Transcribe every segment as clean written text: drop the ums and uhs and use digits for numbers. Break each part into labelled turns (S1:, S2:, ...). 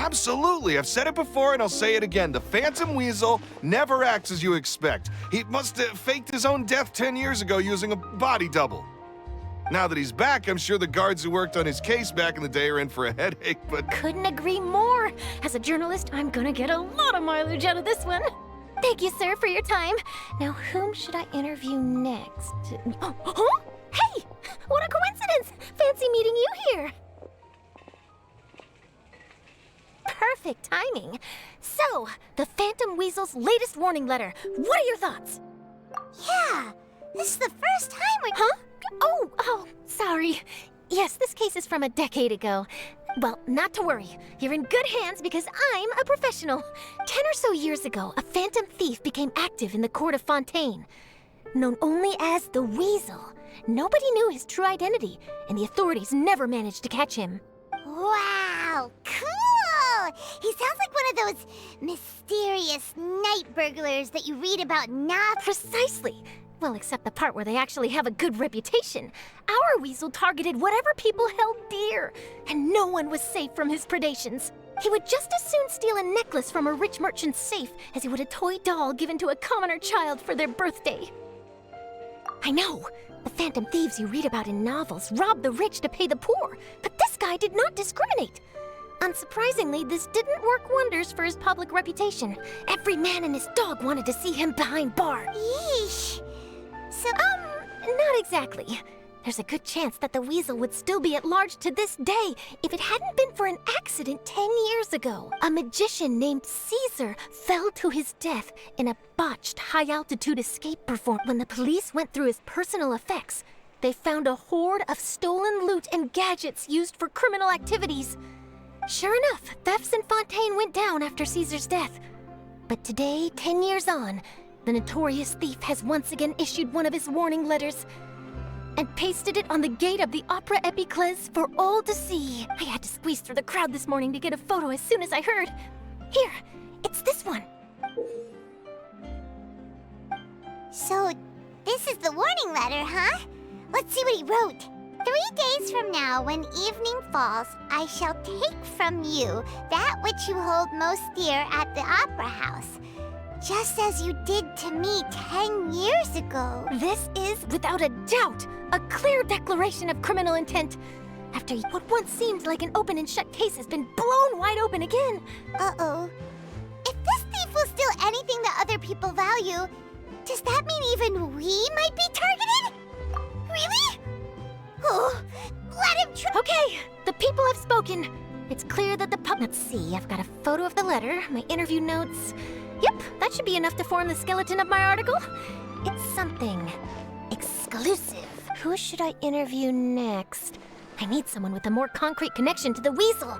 S1: Absolutely. I've said it before and I'll say it again. The Phantom Weasel never acts as you expect. He must have faked his own death 10 years ago using a body double. Now that he's back, I'm sure the guards who worked on his case back in the day are in for a headache, but...
S2: Couldn't agree more. As a journalist, I'm gonna get a lot of mileage out of this one. Thank you, sir, for your time. Now, whom should I interview next? Huh? Hey! What a coincidence! Fancy meeting you here. Perfect timing. So, the Phantom Weasel's latest warning letter. What are your thoughts?
S3: Yeah, this is the first time we...
S2: Huh? Oh, sorry. Yes, this case is from a decade ago. Well, not to worry. You're in good hands because I'm a professional. 10 or so years ago, a phantom thief became active in the court of Fontaine. Known only as the Weasel. Nobody knew his true identity, and the authorities never managed to catch him.
S3: Wow, cool! He sounds like one of those mysterious night burglars that you read about now.
S2: Precisely. Well, except the part where they actually have a good reputation. Our Weasel targeted whatever people held dear, and no one was safe from his predations. He would just as soon steal a necklace from a rich merchant's safe as he would a toy doll given to a commoner child for their birthday. I know, the phantom thieves you read about in novels rob the rich to pay the poor, but this guy did not discriminate. Unsurprisingly, this didn't work wonders for his public reputation. Every man and his dog wanted to see him behind bars.
S3: Yeesh. So,
S2: not exactly. There's a good chance that the Weasel would still be at large to this day if it hadn't been for an accident 10 years ago. A magician named Caesar fell to his death in a botched high-altitude escape performance. When the police went through his personal effects, they found a hoard of stolen loot and gadgets used for criminal activities. Sure enough, thefts in Fontaine went down after Caesar's death. But today, 10 years on, the notorious thief has once again issued one of his warning letters and pasted it on the gate of the Opera Epiclese for all to see. I had to squeeze through the crowd this morning to get a photo as soon as I heard. Here, it's this one.
S3: So, this is the warning letter, huh? Let's see what he wrote. 3 days from now, when evening falls, I shall take from you that which you hold most dear at the Opera House, just as you did to me 10 years ago.
S2: This is, without a doubt, a clear declaration of criminal intent. After what once seemed like an open and shut case has been blown wide open again.
S3: Uh-oh. If this thief will steal anything that other people value, does that mean even we might be targeted? Really? Oh, let him try.
S2: Okay, the people have spoken. It's clear that the Let's see, I've got a photo of the letter, my interview notes. Yep, that should be enough to form the skeleton of my article. It's something exclusive. Who should I interview next? I need someone with a more concrete connection to the Weasel.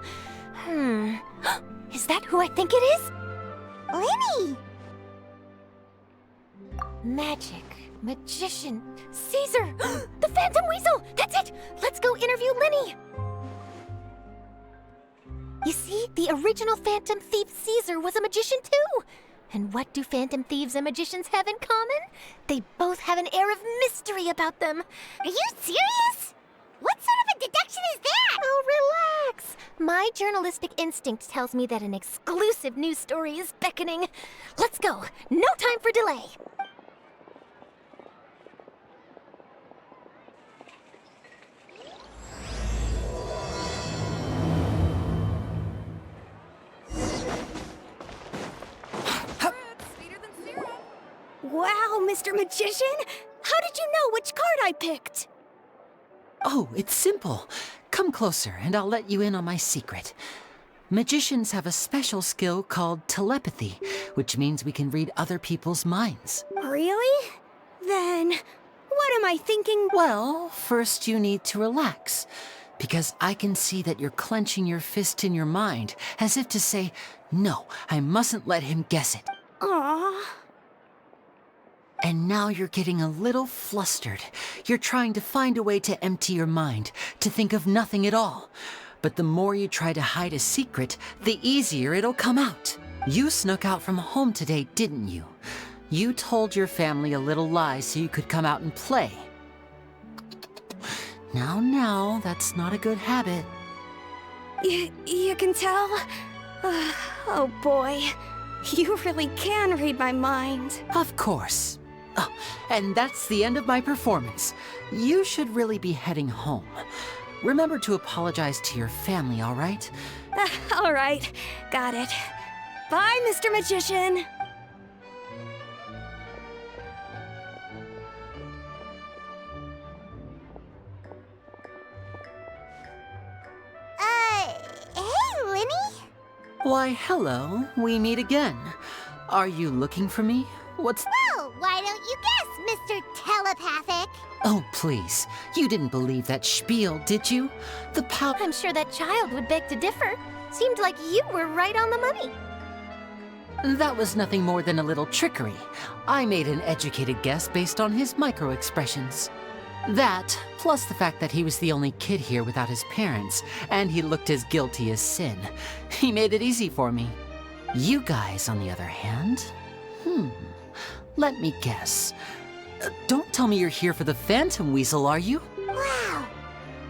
S2: Is that who I think it is?
S3: Lyney!
S2: Magic, magician, Caesar! The Phantom Weasel! That's it! Let's go interview Lyney! You see, the original Phantom Thief Caesar was a magician too! And what do Phantom Thieves and magicians have in common? They both have an air of mystery about them.
S3: Are you serious? What sort of a deduction is that?
S2: Oh, relax! My journalistic instinct tells me that an exclusive news story is beckoning. Let's go! No time for delay!
S4: Wow, Mr. Magician! How did you know which card I picked?
S5: Oh, it's simple. Come closer and I'll let you in on my secret. Magicians have a special skill called telepathy, which means we can read other people's minds.
S4: Really? Then, what am I thinking?
S5: Well, first you need to relax, because I can see that you're clenching your fist in your mind, as if to say, no, I mustn't let him guess it.
S4: Aww.
S5: And now you're getting a little flustered. You're trying to find a way to empty your mind, to think of nothing at all. But the more you try to hide a secret, the easier it'll come out. You snuck out from home today, didn't you? You told your family a little lie so you could come out and play. Now, that's not a good habit.
S4: You can tell? Oh boy, you really can read my mind.
S5: Of course. Oh, and that's the end of my performance. You should really be heading home. Remember to apologize to your family, all right?
S4: All right, got it. Bye, Mr. Magician.
S3: Hey, Lyney?
S5: Why, hello. We meet again. Are you looking for me? What's...
S3: Well, why don't you guess, Mr. Telepathic?
S5: Oh, please. You didn't believe that spiel, did you? The power...
S2: I'm sure that child would beg to differ. Seemed like you were right on the money.
S5: That was nothing more than a little trickery. I made an educated guess based on his micro-expressions. That, plus the fact that he was the only kid here without his parents, and he looked as guilty as sin. He made it easy for me. You guys, on the other hand... Let me guess. Don't tell me you're here for the Phantom Weasel, are you?
S3: Wow,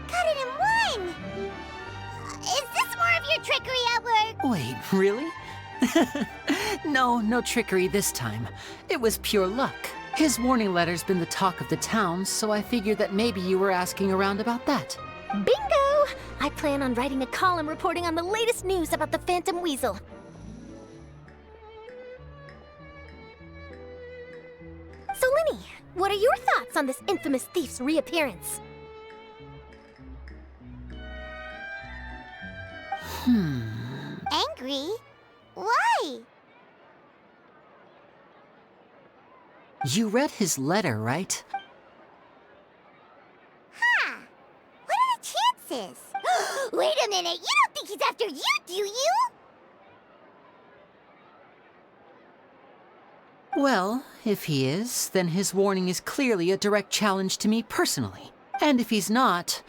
S3: got it in one! Is this more of your trickery at work?
S5: Wait, really? No trickery this time. It was pure luck. His warning letter's been the talk of the town, so I figured that maybe you were asking around about that.
S2: Bingo! I plan on writing a column reporting on the latest news about the Phantom Weasel. So, Lyney, what are your thoughts on this infamous thief's reappearance?
S3: Angry? Why?
S5: You read his letter, right?
S3: Huh. What are the chances? Wait a minute, you don't think he's after you, do you?
S5: Well, if he is, then his warning is clearly a direct challenge to me personally. And if he's not,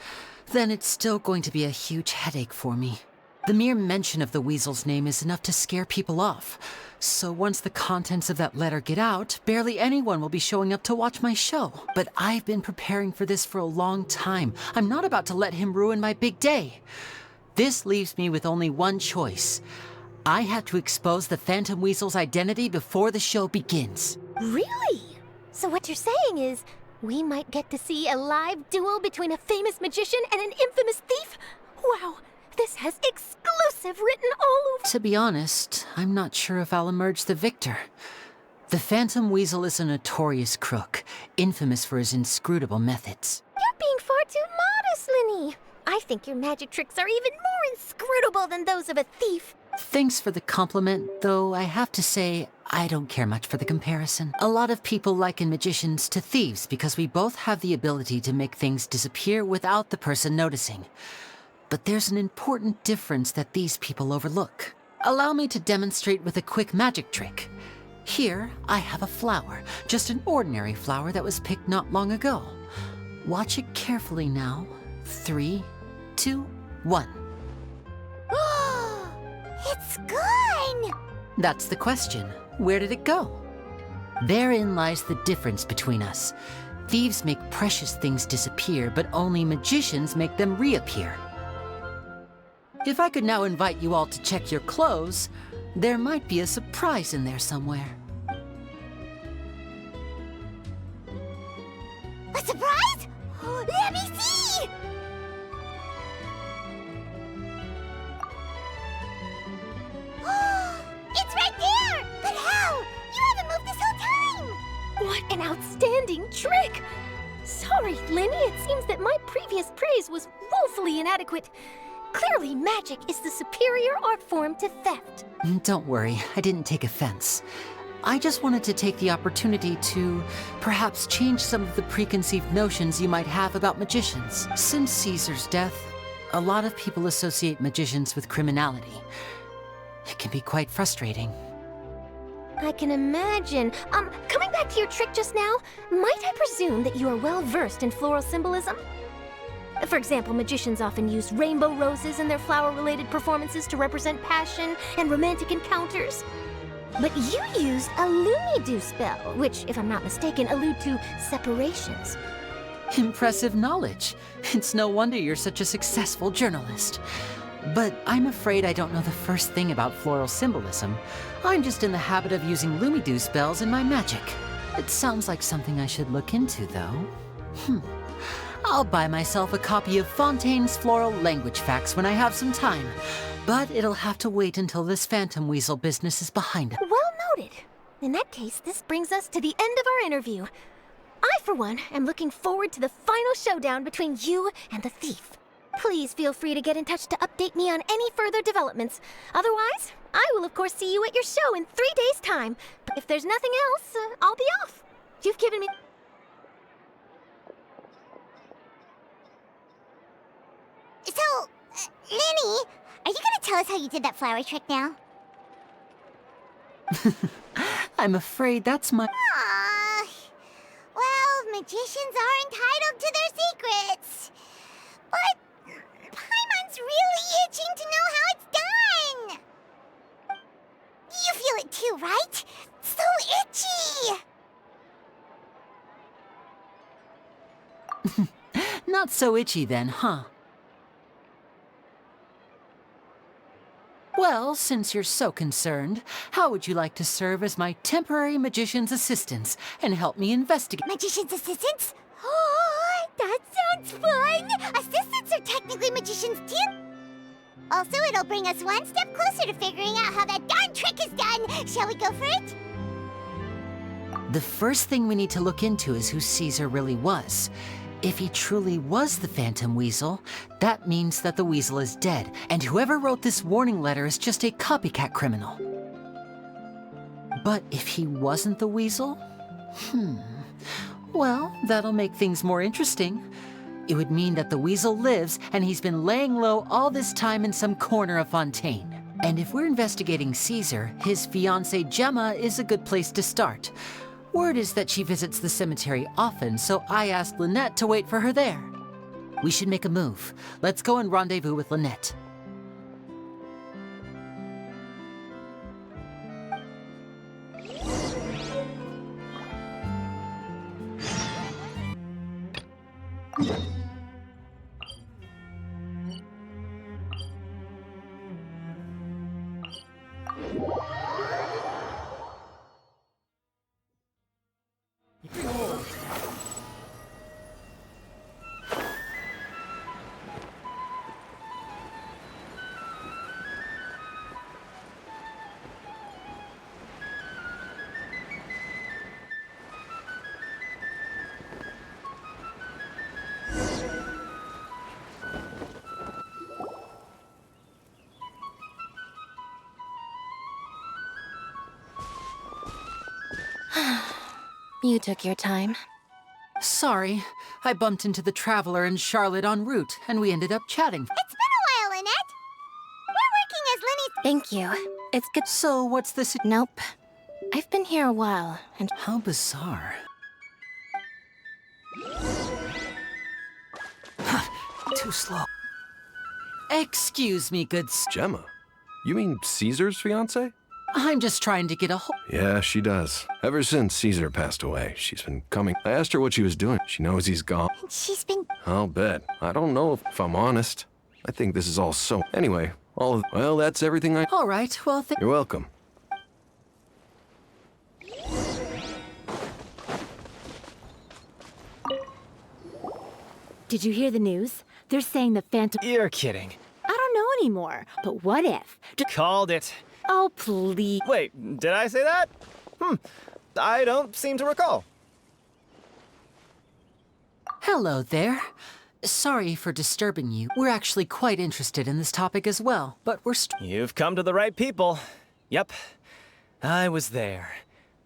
S5: then it's still going to be a huge headache for me. The mere mention of the Weasel's name is enough to scare people off. So once the contents of that letter get out, barely anyone will be showing up to watch my show. But I've been preparing for this for a long time. I'm not about to let him ruin my big day. This leaves me with only one choice. I have to expose the Phantom Weasel's identity before the show begins.
S2: Really? So what you're saying is, we might get to see a live duel between a famous magician and an infamous thief? Wow, this has exclusive written all over.
S5: To be honest, I'm not sure if I'll emerge the victor. The Phantom Weasel is a notorious crook, infamous for his inscrutable methods.
S2: You're being far too modest, Lyney. I think your magic tricks are even more inscrutable than those of a thief.
S5: Thanks for the compliment, though I have to say, I don't care much for the comparison. A lot of people liken magicians to thieves because we both have the ability to make things disappear without the person noticing. But there's an important difference that these people overlook. Allow me to demonstrate with a quick magic trick. Here, I have a flower, just an ordinary flower that was picked not long ago. Watch it carefully now. 3, 2, 1.
S3: It's gone!
S5: That's the question. Where did it go? Therein lies the difference between us. Thieves make precious things disappear, but only magicians make them reappear. If I could now invite you all to check your clothes, there might be a surprise in there somewhere.
S3: A surprise? Let me see! It's right there! But how? You haven't moved this whole time!
S2: What an outstanding trick! Sorry, Lyney, it seems that my previous praise was woefully inadequate. Clearly, magic is the superior art form to theft.
S5: Don't worry, I didn't take offense. I just wanted to take the opportunity to perhaps change some of the preconceived notions you might have about magicians. Since Caesar's death, a lot of people associate magicians with criminality. It can be quite frustrating.
S2: I can imagine. Coming back to your trick just now, might I presume that you are well versed in floral symbolism? For example, magicians often use rainbow roses in their flower-related performances to represent passion and romantic encounters. But you used a lyney spell, which, if I'm not mistaken, allude to separations.
S5: Impressive knowledge. It's no wonder you're such a successful journalist. But I'm afraid I don't know the first thing about floral symbolism. I'm just in the habit of using Lumidu spells in my magic. It sounds like something I should look into, though. I'll buy myself a copy of Fontaine's Floral Language Facts when I have some time. But it'll have to wait until this phantom weasel business is behind us.
S2: Well noted. In that case, this brings us to the end of our interview. I, for one, am looking forward to the final showdown between you and the thief. Please feel free to get in touch to update me on any further developments. Otherwise, I will of course see you at your show in 3 days' time. But if there's nothing else, I'll be off. You've given me...
S3: So, Lyney, are you gonna tell us how you did that flower trick now?
S5: I'm afraid that's my...
S3: Aww. Well, magicians are entitled to their secrets. But Paimon's really itching to know how it's done. You feel it too, right? So itchy.
S5: Not so itchy then, huh? Well, since you're so concerned, how would you like to serve as my temporary magician's assistants and help me investigate?
S3: Magician's assistants? Oh, that sounds fun! Assistants are technically magicians too. Also, it'll bring us one step closer to figuring out how that darn trick is done. Shall we go for it?
S5: The first thing we need to look into is who Caesar really was. If he truly was the Phantom Weasel, that means that the weasel is dead, and whoever wrote this warning letter is just a copycat criminal. But if he wasn't the weasel? Well, that'll make things more interesting. It would mean that the weasel lives, and he's been laying low all this time in some corner of Fontaine. And if we're investigating Caesar, his fiancée Gemma is a good place to start. Word is that she visits the cemetery often, so I asked Lynette to wait for her there. We should make a move. Let's go and rendezvous with Lynette.
S2: You took your time.
S5: Sorry, I bumped into the Traveler and Charlotte en route, and we ended up chatting.
S3: It's been a while, Lynette. We're working as Lyney's...
S2: Thank you. It's good.
S5: So, what's this?
S2: Nope. I've been here a while, and...
S5: How bizarre. Too slow. Excuse me,
S6: Gemma? You mean Caesar's fiancé?
S5: I'm just trying to get a hold...
S6: Yeah, she does. Ever since Caesar passed away, she's been coming. I asked her what she was doing. She knows he's gone.
S3: She's been...
S6: I'll bet. I don't know if I'm honest. I think this is all so... Anyway, well, that's everything I...
S5: All right, well,
S6: You're welcome.
S4: Did you hear the news? They're saying the Phantom...
S7: You're kidding.
S4: I don't know anymore, but what if?
S7: Called it.
S4: Oh, please.
S7: Wait, did I say that? I don't seem to recall.
S5: Hello there. Sorry for disturbing you. We're actually quite interested in this topic as well, but we're
S7: You've come to the right people. Yep, I was there.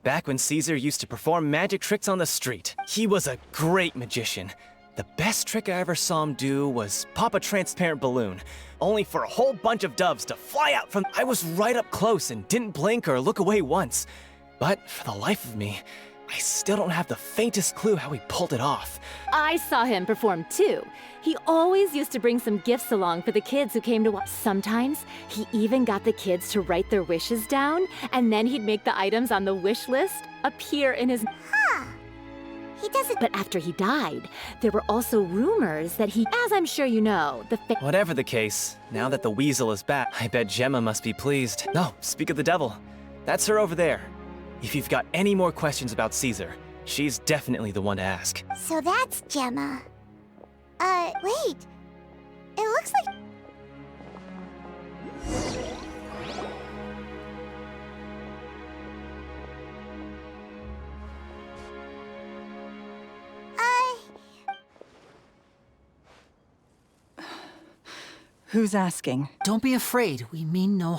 S7: Back when Caesar used to perform magic tricks on the street. He was a great magician. The best trick I ever saw him do was pop a transparent balloon, only for a whole bunch of doves to fly out from... I was right up close and didn't blink or look away once. But for the life of me, I still don't have the faintest clue how he pulled it off.
S4: I saw him perform too. He always used to bring some gifts along for the kids who came to watch. Sometimes he even got the kids to write their wishes down, and then he'd make the items on the wish list appear in his...
S3: Huh. He doesn't.
S4: But after he died, there were also rumors that he, as I'm sure you know,
S7: Whatever the case, now that the weasel is back, I bet Gemma must be pleased. No, speak of the devil. That's her over there. If you've got any more questions about Caesar, she's definitely the one to ask.
S3: So that's Gemma. Wait. It looks like...
S8: Who's asking?
S5: Don't be afraid, we mean no...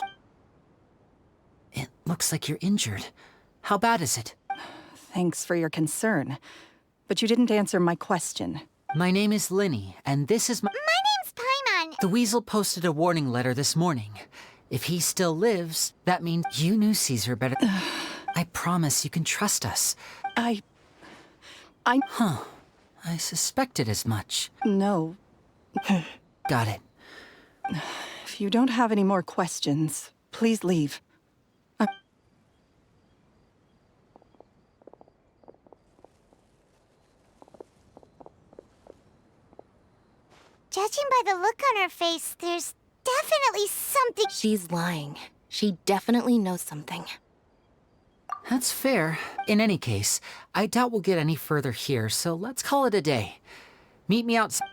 S5: It looks like you're injured. How bad is it?
S8: Thanks for your concern. But you didn't answer my question.
S5: My name is Lyney, and this is my...
S3: My name's Paimon.
S5: The weasel posted a warning letter this morning. If he still lives, that means you knew Caesar better. I promise you can trust us.
S8: I...
S5: Huh. I suspected as much.
S8: No.
S5: Got it.
S8: If you don't have any more questions, please leave.
S3: Judging by the look on her face, there's definitely something...
S2: She's lying. She definitely knows something.
S5: That's fair. In any case, I doubt we'll get any further here, so let's call it a day. Meet me outside.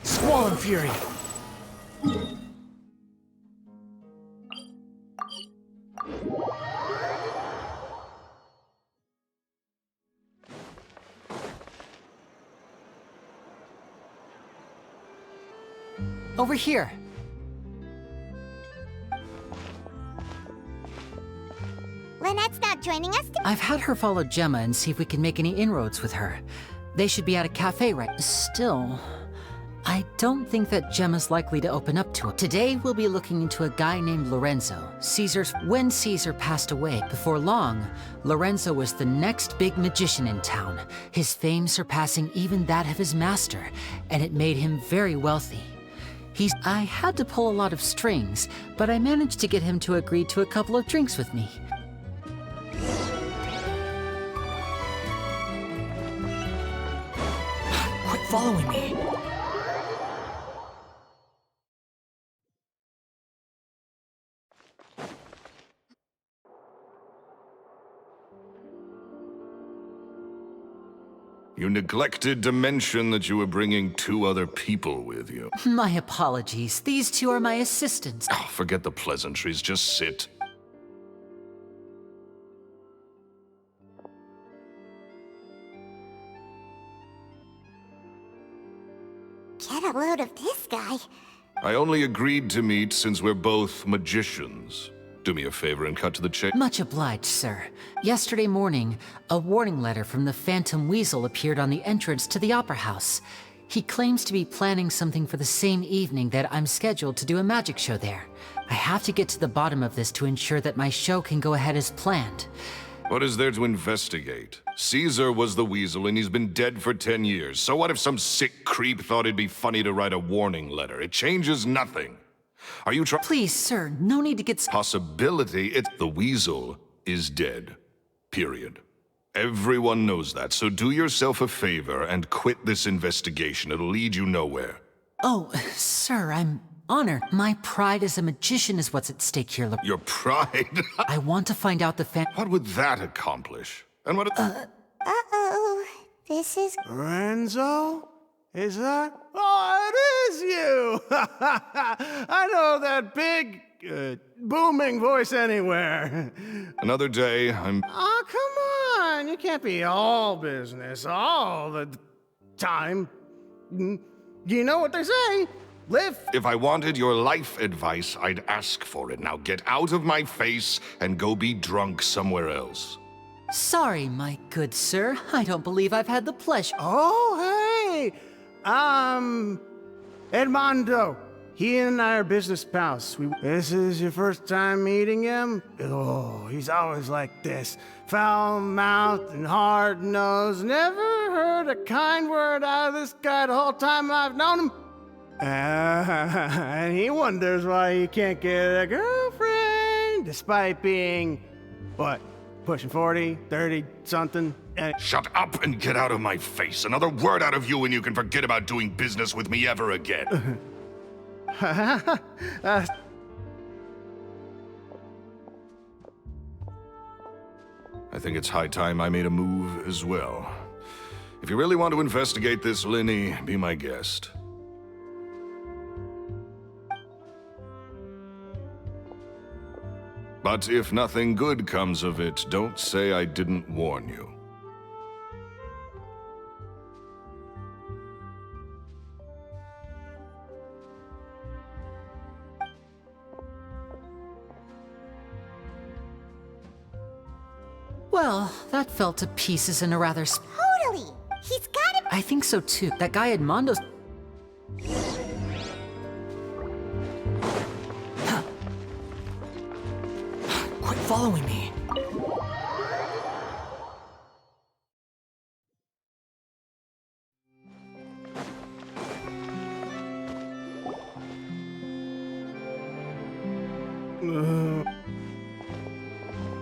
S6: Squall and Fury!
S5: Over here.
S3: Lynette's not joining us
S5: I've had her follow Gemma and see if we can make any inroads with her. They should be at a cafe right... Still, I don't think that Gemma's likely to open up to it. Today, we'll be looking into a guy named Lorenzo, Caesar's... When Caesar passed away, before long, Lorenzo was the next big magician in town, his fame surpassing even that of his master, and it made him very wealthy. I had to pull a lot of strings, but I managed to get him to agree to a couple of drinks with me.
S6: Quit following me!
S1: You neglected to mention that you were bringing 2 other people with you.
S5: My apologies. These 2 are my assistants.
S1: Oh, forget the pleasantries, just sit.
S3: Get a load of this guy.
S1: I only agreed to meet since we're both magicians. Do me a favor and cut to the chase.
S5: Much obliged, sir. Yesterday morning, a warning letter from the Phantom Weasel appeared on the entrance to the Opera House. He claims to be planning something for the same evening that I'm scheduled to do a magic show there. I have to get to the bottom of this to ensure that my show can go ahead as planned.
S1: What is there to investigate? Caesar was the weasel and he's been dead for 10 years. So what if some sick creep thought it'd be funny to write a warning letter? It changes nothing. Are you trying?
S5: Please, sir, no need to get...
S1: Possibility, it's the weasel is dead. Period. Everyone knows that, so do yourself a favor and quit this investigation. It'll lead you nowhere.
S5: Oh, sir, I'm honored. My pride as a magician is what's at stake here.
S1: Your pride?
S5: I want to find out the
S1: What would that accomplish? And what...
S3: Uh-oh. This is...
S9: Lorenzo? Is that? Oh, it is you! I know that big, booming voice anywhere.
S1: Another day, I'm...
S9: Oh, come on. You can't be all business all the time. You know what they say. Live.
S1: If I wanted your life advice, I'd ask for it. Now get out of my face and go be drunk somewhere else.
S5: Sorry, my good sir. I don't believe I've had the pleasure.
S9: Oh, hey. Edmondo. He and I are business pals. This is your first time meeting him? Oh, he's always like this. Foul-mouthed and hard-nosed. Never heard a kind word out of this guy the whole time I've known him. And he wonders why he can't get a girlfriend, despite being, what, pushing 40, 30, something?
S1: Shut up and get out of my face. Another word out of you and you can forget about doing business with me ever again.
S6: I think it's high time I made a move as well. If you really want to investigate this, Lyney, be my guest. But if nothing good comes of it, don't say I didn't warn you.
S5: Well, that fell to pieces in a rather
S3: Totally. He's gotta.
S5: I think so too. That guy Edmondo's... Quit following me.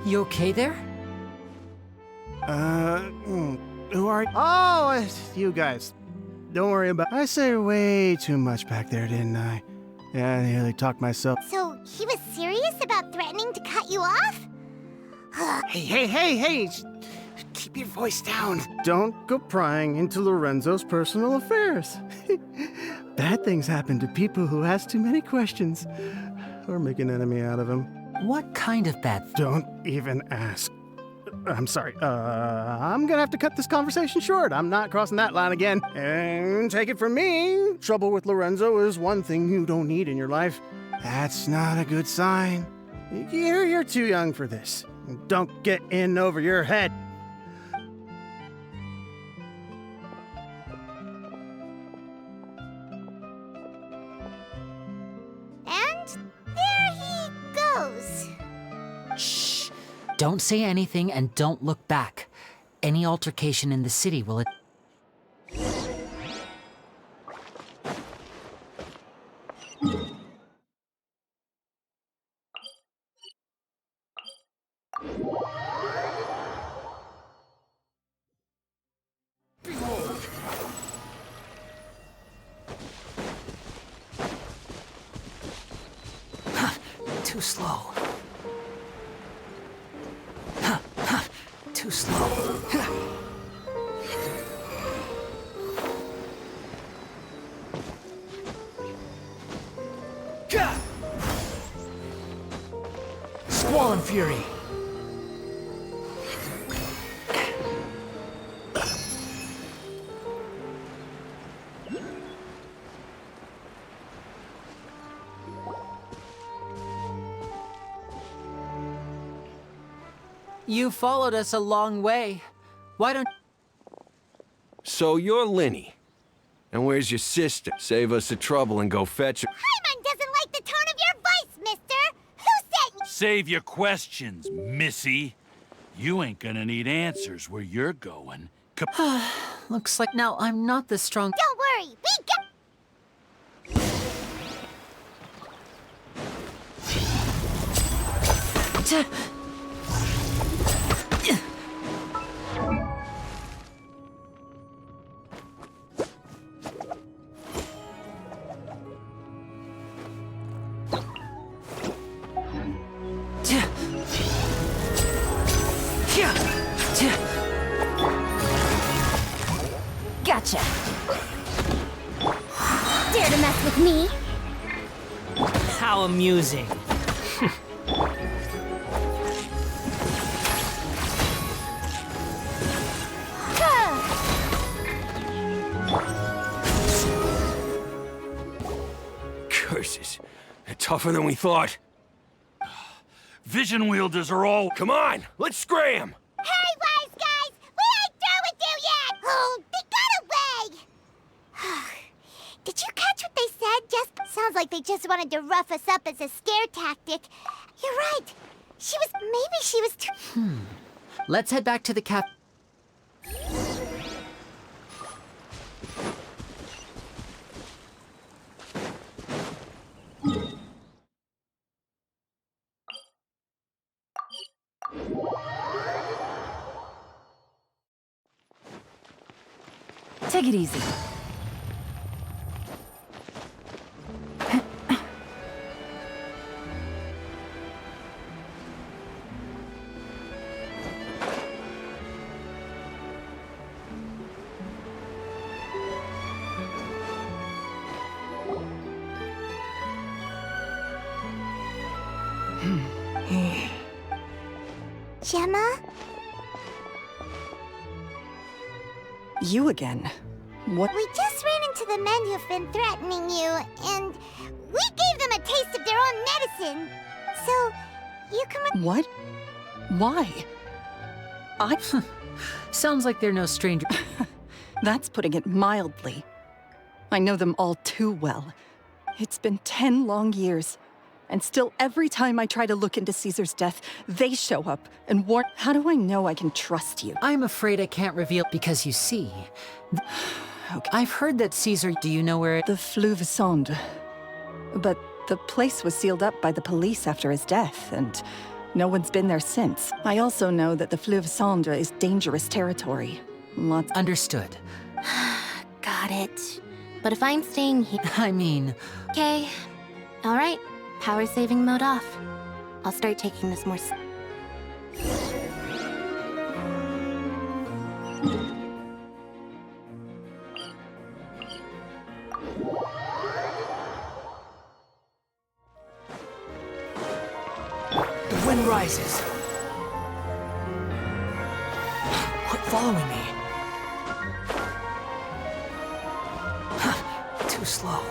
S5: You okay there?
S9: Who are you? Oh, it's you guys. Don't worry about it. I said way too much back there, didn't I? Yeah, I nearly talked myself.
S3: So he was serious about threatening to cut you off?
S9: Hey! Keep your voice down. Don't go prying into Lorenzo's personal affairs. Bad things happen to people who ask too many questions. Or make an enemy out of him.
S5: What kind of bad...
S9: Don't even ask. I'm sorry. I'm gonna have to cut this conversation short. I'm not crossing that line again. And take it from me, trouble with Lorenzo is one thing you don't need in your life. That's not a good sign. You're too young for this. Don't get in over your head.
S3: And there he goes.
S5: Shh! Don't say anything and don't look back. Any altercation in the city will... Too slow. Too slow. Squall and Fury. You followed us a long way. Why don't...
S6: So you're Lyney. And where's your sister? Save us the trouble and go fetch her.
S3: Paimon doesn't like the tone of your voice, mister. Who sent you?
S10: Save your questions, missy. You ain't gonna need answers where you're going.
S5: Looks like now I'm not the strong...
S3: Don't worry, we got...
S2: Gotcha. Dare to mess with me?
S11: How amusing. tougher than we thought.
S10: Vision wielders are all...
S11: Come on, let's scram!
S3: Hey, wise guys! We ain't through with you yet! Oh, they got away! Did you catch what they said? Just sounds like they just wanted to rough us up as a scare tactic. You're right. Maybe she was too...
S5: Let's head back to the cap.
S4: Take it easy.
S3: Gemma?
S8: You again? What?
S3: We just ran into the men who've been threatening you, and we gave them a taste of their own medicine. So, you can...
S8: What? Why?
S5: Sounds like they're no stranger.
S8: That's putting it mildly. I know them all too well. It's been 10 long years. And still, every time I try to look into Caesar's death, they show up and warn. How do I know I can trust you?
S5: I'm afraid I can't reveal because you see.
S8: Okay.
S5: I've heard that Caesar. Do you know where?
S8: The Fleuve Sonde. But the place was sealed up by the police after his death, and no one's been there since. I also know that the Fleuve Sonde is dangerous territory. Lots.
S5: Understood.
S2: Got it. But if I'm staying here...
S5: I mean...
S2: Okay. All right. Power saving mode off. I'll start taking this more...
S5: The wind rises. Quit following me. Too slow.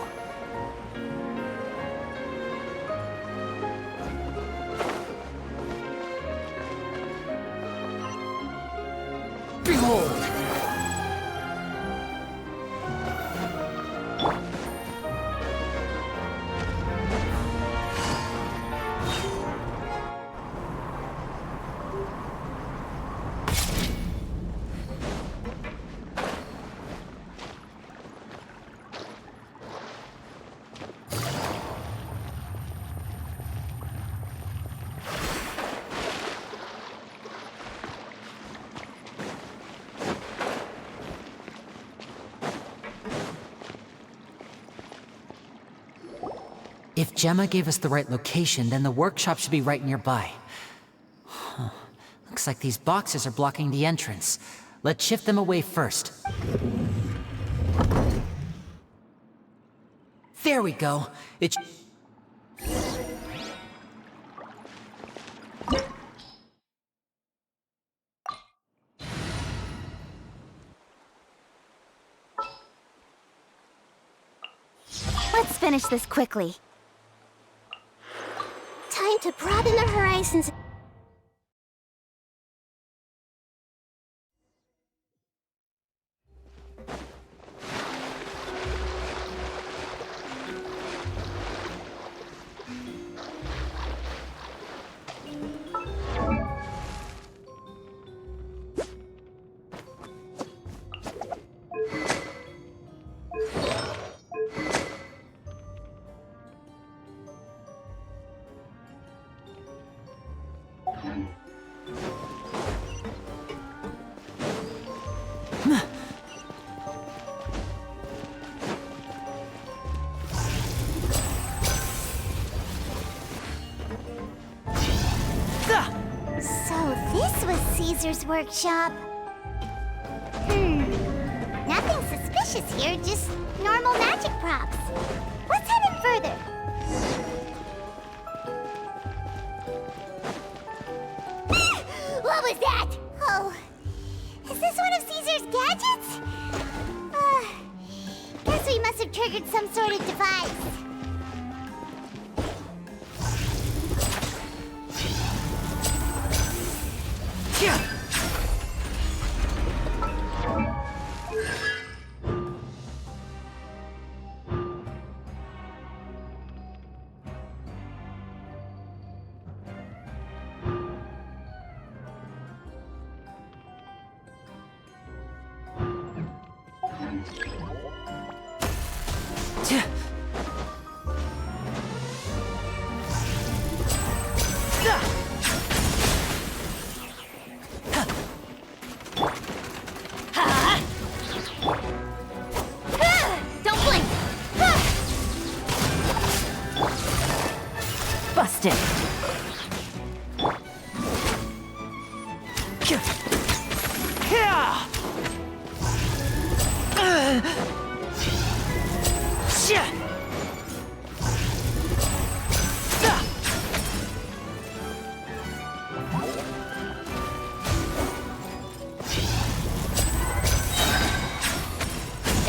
S5: Behold! If Gemma gave us the right location, then the workshop should be right nearby. Huh. Looks like these boxes are blocking the entrance. Let's shift them away first. There we go.
S2: Let's finish this quickly.
S3: Time to broaden our horizons. So this was Caesar's workshop. Nothing suspicious here, just normal magic props. Let's head in further. What was that? Oh, is this one of Caesar's gadgets? Guess we must have triggered some sort of device.
S2: Don't blink!
S4: Busted.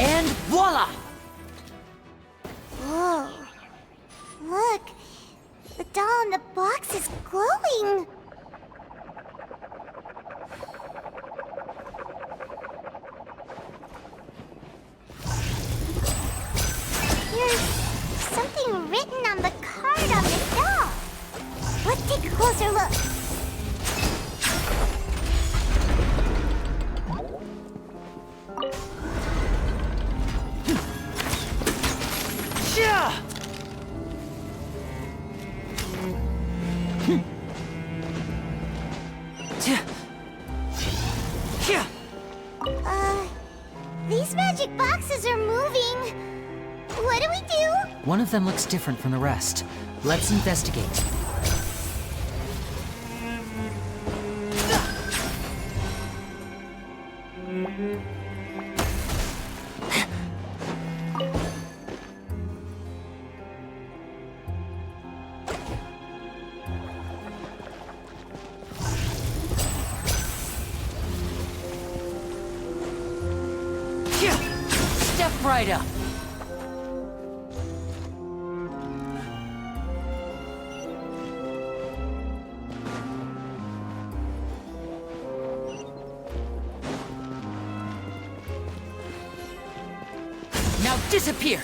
S5: And voila!
S3: Whoa. Look. The doll in the box is glowing. There's something written on the card on the doll. Let's take a closer look. These magic boxes are moving. What do we do?
S5: One of them looks different from the rest. Let's investigate. Step right up. Now disappear!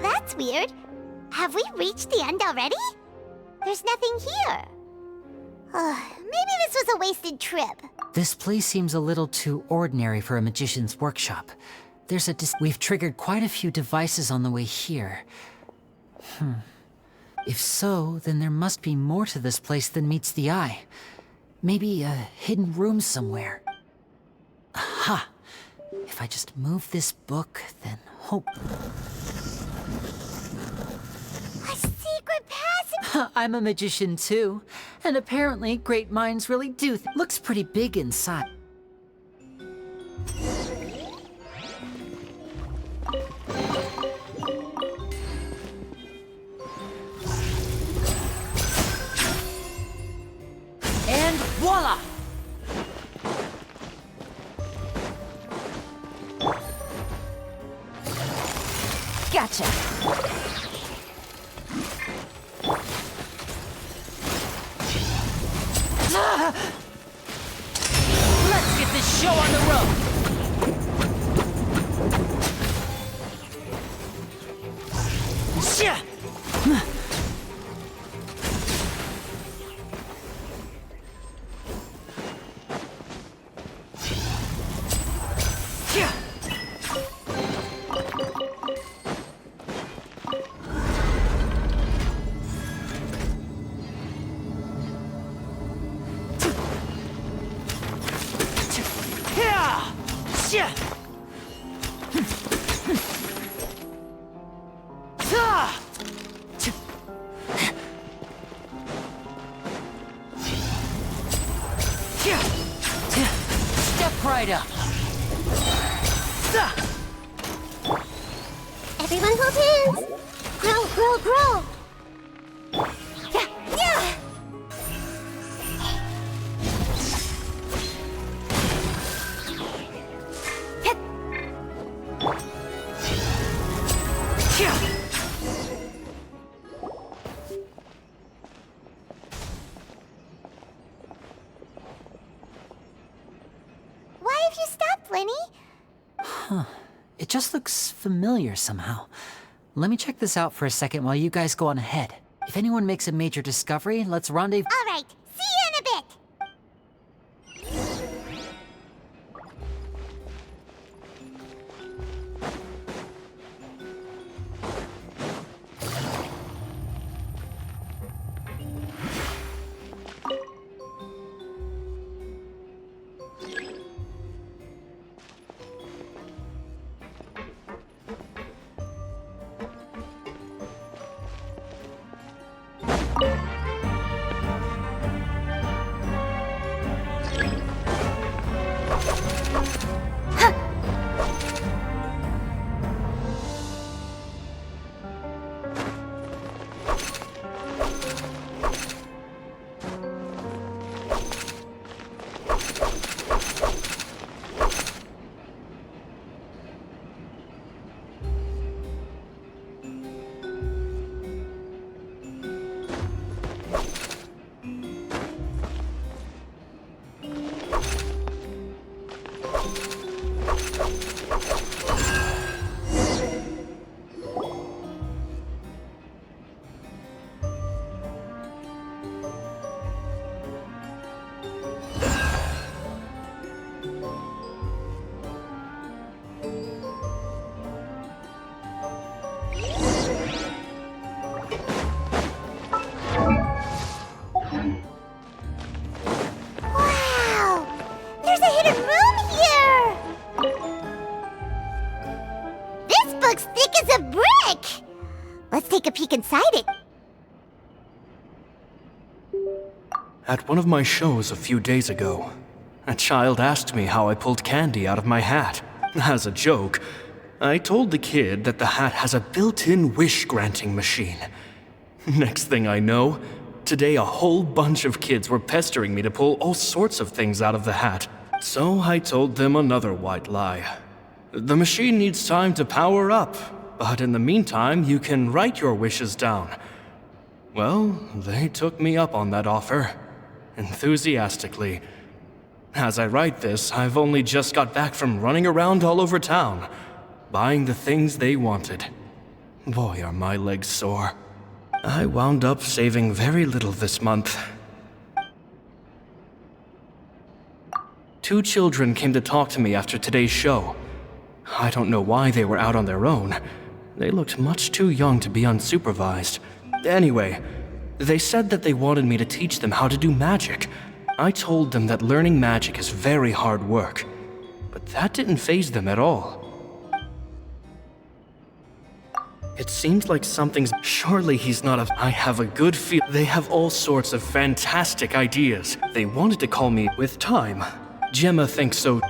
S3: That's weird. Have we reached the end already? There's nothing here. Maybe this was a wasted trip.
S5: This place seems a little too ordinary for a magician's workshop. We've triggered quite a few devices on the way here. If so, then there must be more to this place than meets the eye. Maybe a hidden room somewhere. Aha! If I just move this book, then hope...
S3: A secret passage!
S5: I'm a magician too, and apparently great minds really do. Looks pretty big inside. And voila!
S4: Gotcha.
S5: Let's get this show on the road! Step right up.
S3: Everyone hold hands! Grow, grow, grow! Yeah, yeah! Lyney?
S5: It just looks familiar somehow. Let me check this out for a second while you guys go on ahead. If anyone makes a major discovery, let's rendezvous.
S3: All right, see you in a bit. Take a peek inside it.
S11: At one of my shows a few days ago, a child asked me how I pulled candy out of my hat. As a joke, I told the kid that the hat has a built-in wish-granting machine. Next thing I know, today a whole bunch of kids were pestering me to pull all sorts of things out of the hat. So I told them another white lie. The machine needs time to power up, but in the meantime, you can write your wishes down. Well, they took me up on that offer, enthusiastically. As I write this, I've only just got back from running around all over town, buying the things they wanted. Boy, are my legs sore. I wound up saving very little this month. 2 children came to talk to me after today's show. I don't know why they were out on their own. They looked much too young to be unsupervised. Anyway, they said that they wanted me to teach them how to do magic. I told them that learning magic is very hard work, but that didn't faze them at all. It seems like something's... Surely he's not a... I have a good feel... They have all sorts of fantastic ideas. They wanted to call me with time. Gemma thinks so.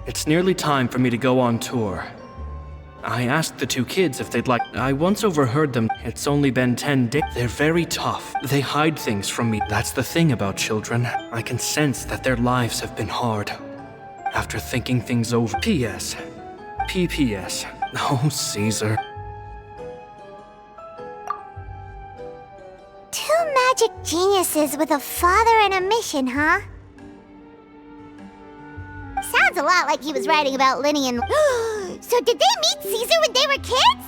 S11: It's nearly time for me to go on tour. I asked the 2 kids if they'd like... I once overheard them. It's only been 10 days. They're very tough. They hide things from me. That's the thing about children. I can sense that their lives have been hard. After thinking things over... P.S. P.P.S. Oh, Caesar.
S3: 2 magic geniuses with a father and a mission, huh? Sounds a lot like he was writing about Lyney and... So did they meet Caesar when they were kids?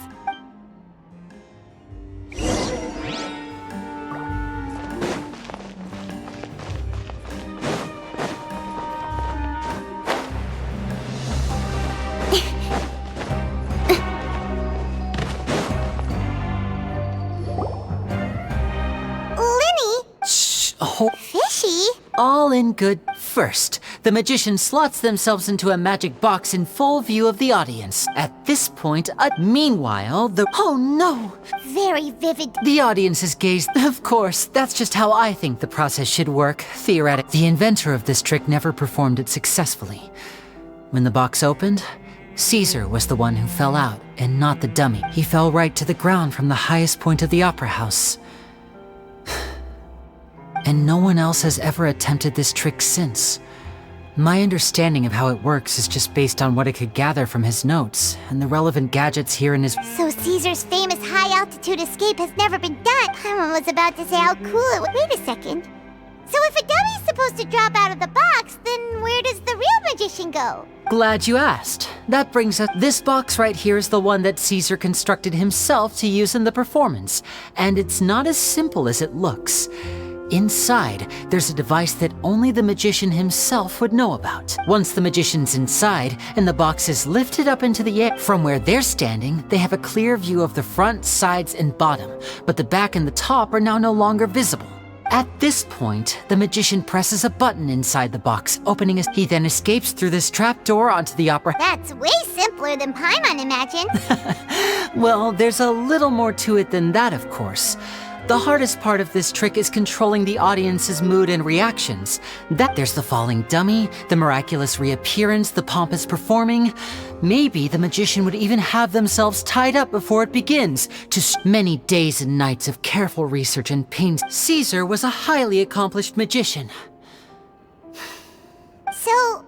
S3: Lyney?
S5: Shh,
S3: Fishy?
S5: all in good. First, the magician slots themselves into a magic box in full view of the audience. At this point, meanwhile, oh no!
S3: Very vivid.
S5: The audience is gazed. Of course, that's just how I think the process should work, theoretically. The inventor of this trick never performed it successfully. When the box opened, Caesar was the one who fell out, and not the dummy. He fell right to the ground from the highest point of the opera house. And no one else has ever attempted this trick since. My understanding of how it works is just based on what I could gather from his notes, and the relevant gadgets here in his...
S3: So Caesar's famous high-altitude escape has never been done. I was about to say how cool it was. Wait a second. So if a dummy's supposed to drop out of the box, then where does the real magician go?
S5: Glad you asked. That brings us. This box right here is the one that Caesar constructed himself to use in the performance, and it's not as simple as it looks. Inside, there's a device that only the magician himself would know about. Once the magician's inside and the box is lifted up into the air, from where they're standing, they have a clear view of the front, sides, and bottom, but the back and the top are now no longer visible. At this point, the magician presses a button inside the box, opening as he then escapes through this trapdoor onto the opera.
S3: That's way simpler than Paimon imagined.
S5: Well, there's a little more to it than that, of course. The hardest part of this trick is controlling the audience's mood and reactions. There's the falling dummy, the miraculous reappearance, the pompous performing. Maybe the magician would even have themselves tied up before it begins. Many days and nights of careful research and pains. Caesar was a highly accomplished magician.
S3: So,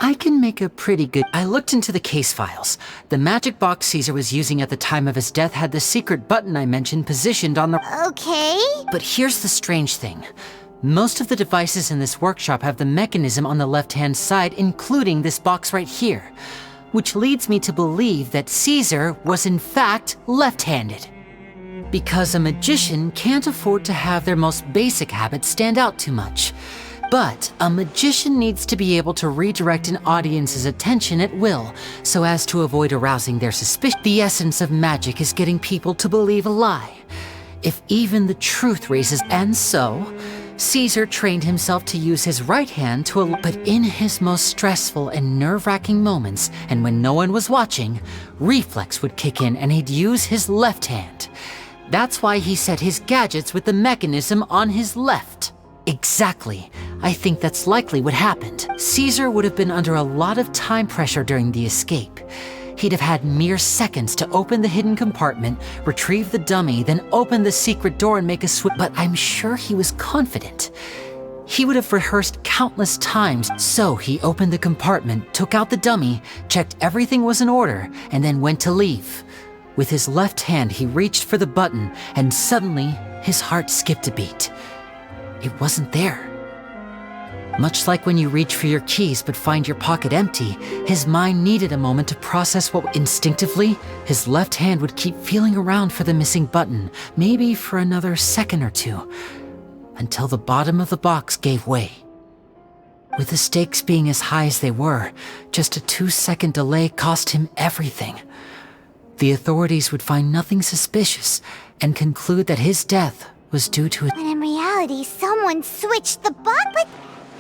S5: I can make a pretty good... I looked into the case files. The magic box Caesar was using at the time of his death had the secret button I mentioned positioned on the...
S3: okay.
S5: But here's the strange thing. Most of the devices in this workshop have the mechanism on the left-hand side, including this box right here. Which leads me to believe that Caesar was in fact left-handed. Because a magician can't afford to have their most basic habits stand out too much. But a magician needs to be able to redirect an audience's attention at will, so as to avoid arousing their suspicion. The essence of magic is getting people to believe a lie, if even the truth raises. And so, Caesar trained himself to use his right hand to but in his most stressful and nerve-wracking moments, and when no one was watching, reflex would kick in and he'd use his left hand. That's why he set his gadgets with the mechanism on his left. Exactly. I think that's likely what happened. Caesar would have been under a lot of time pressure during the escape. He'd have had mere seconds to open the hidden compartment, retrieve the dummy, then open the secret door and make a switch. But I'm sure he was confident. He would have rehearsed countless times. So he opened the compartment, took out the dummy, checked everything was in order, and then went to leave. With his left hand, he reached for the button, and suddenly, his heart skipped a beat. It wasn't there. Much like when you reach for your keys but find your pocket empty, his mind needed a moment to process what instinctively, his left hand would keep feeling around for the missing button, maybe for another second or two, until the bottom of the box gave way. With the stakes being as high as they were, just a 2-second delay cost him everything. The authorities would find nothing suspicious and conclude that his death was due to it.
S3: When in reality, someone switched the box. But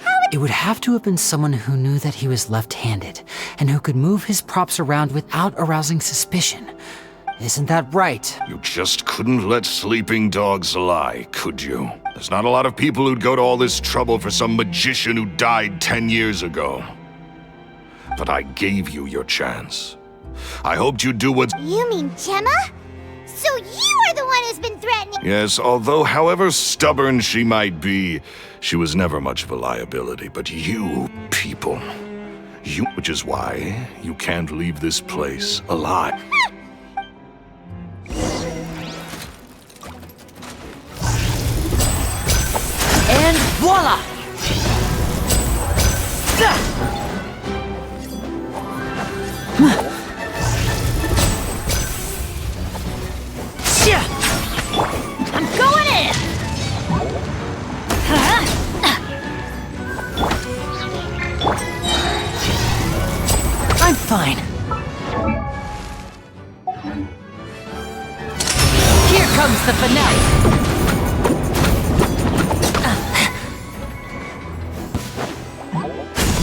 S3: how
S5: It would have to have been someone who knew that he was left-handed, and who could move his props around without arousing suspicion. Isn't that right?
S6: You just couldn't let sleeping dogs lie, could you? There's not a lot of people who'd go to all this trouble for some magician who died 10 years ago. But I gave you your chance. I hoped you'd do what's...
S3: You mean Gemma? So you are the one who's been threatening...
S6: Yes, although however stubborn she might be, she was never much of a liability. But you people, which is why you can't leave this place alive.
S5: And voila!
S4: I'm going in!
S5: I'm fine. Here comes the finale.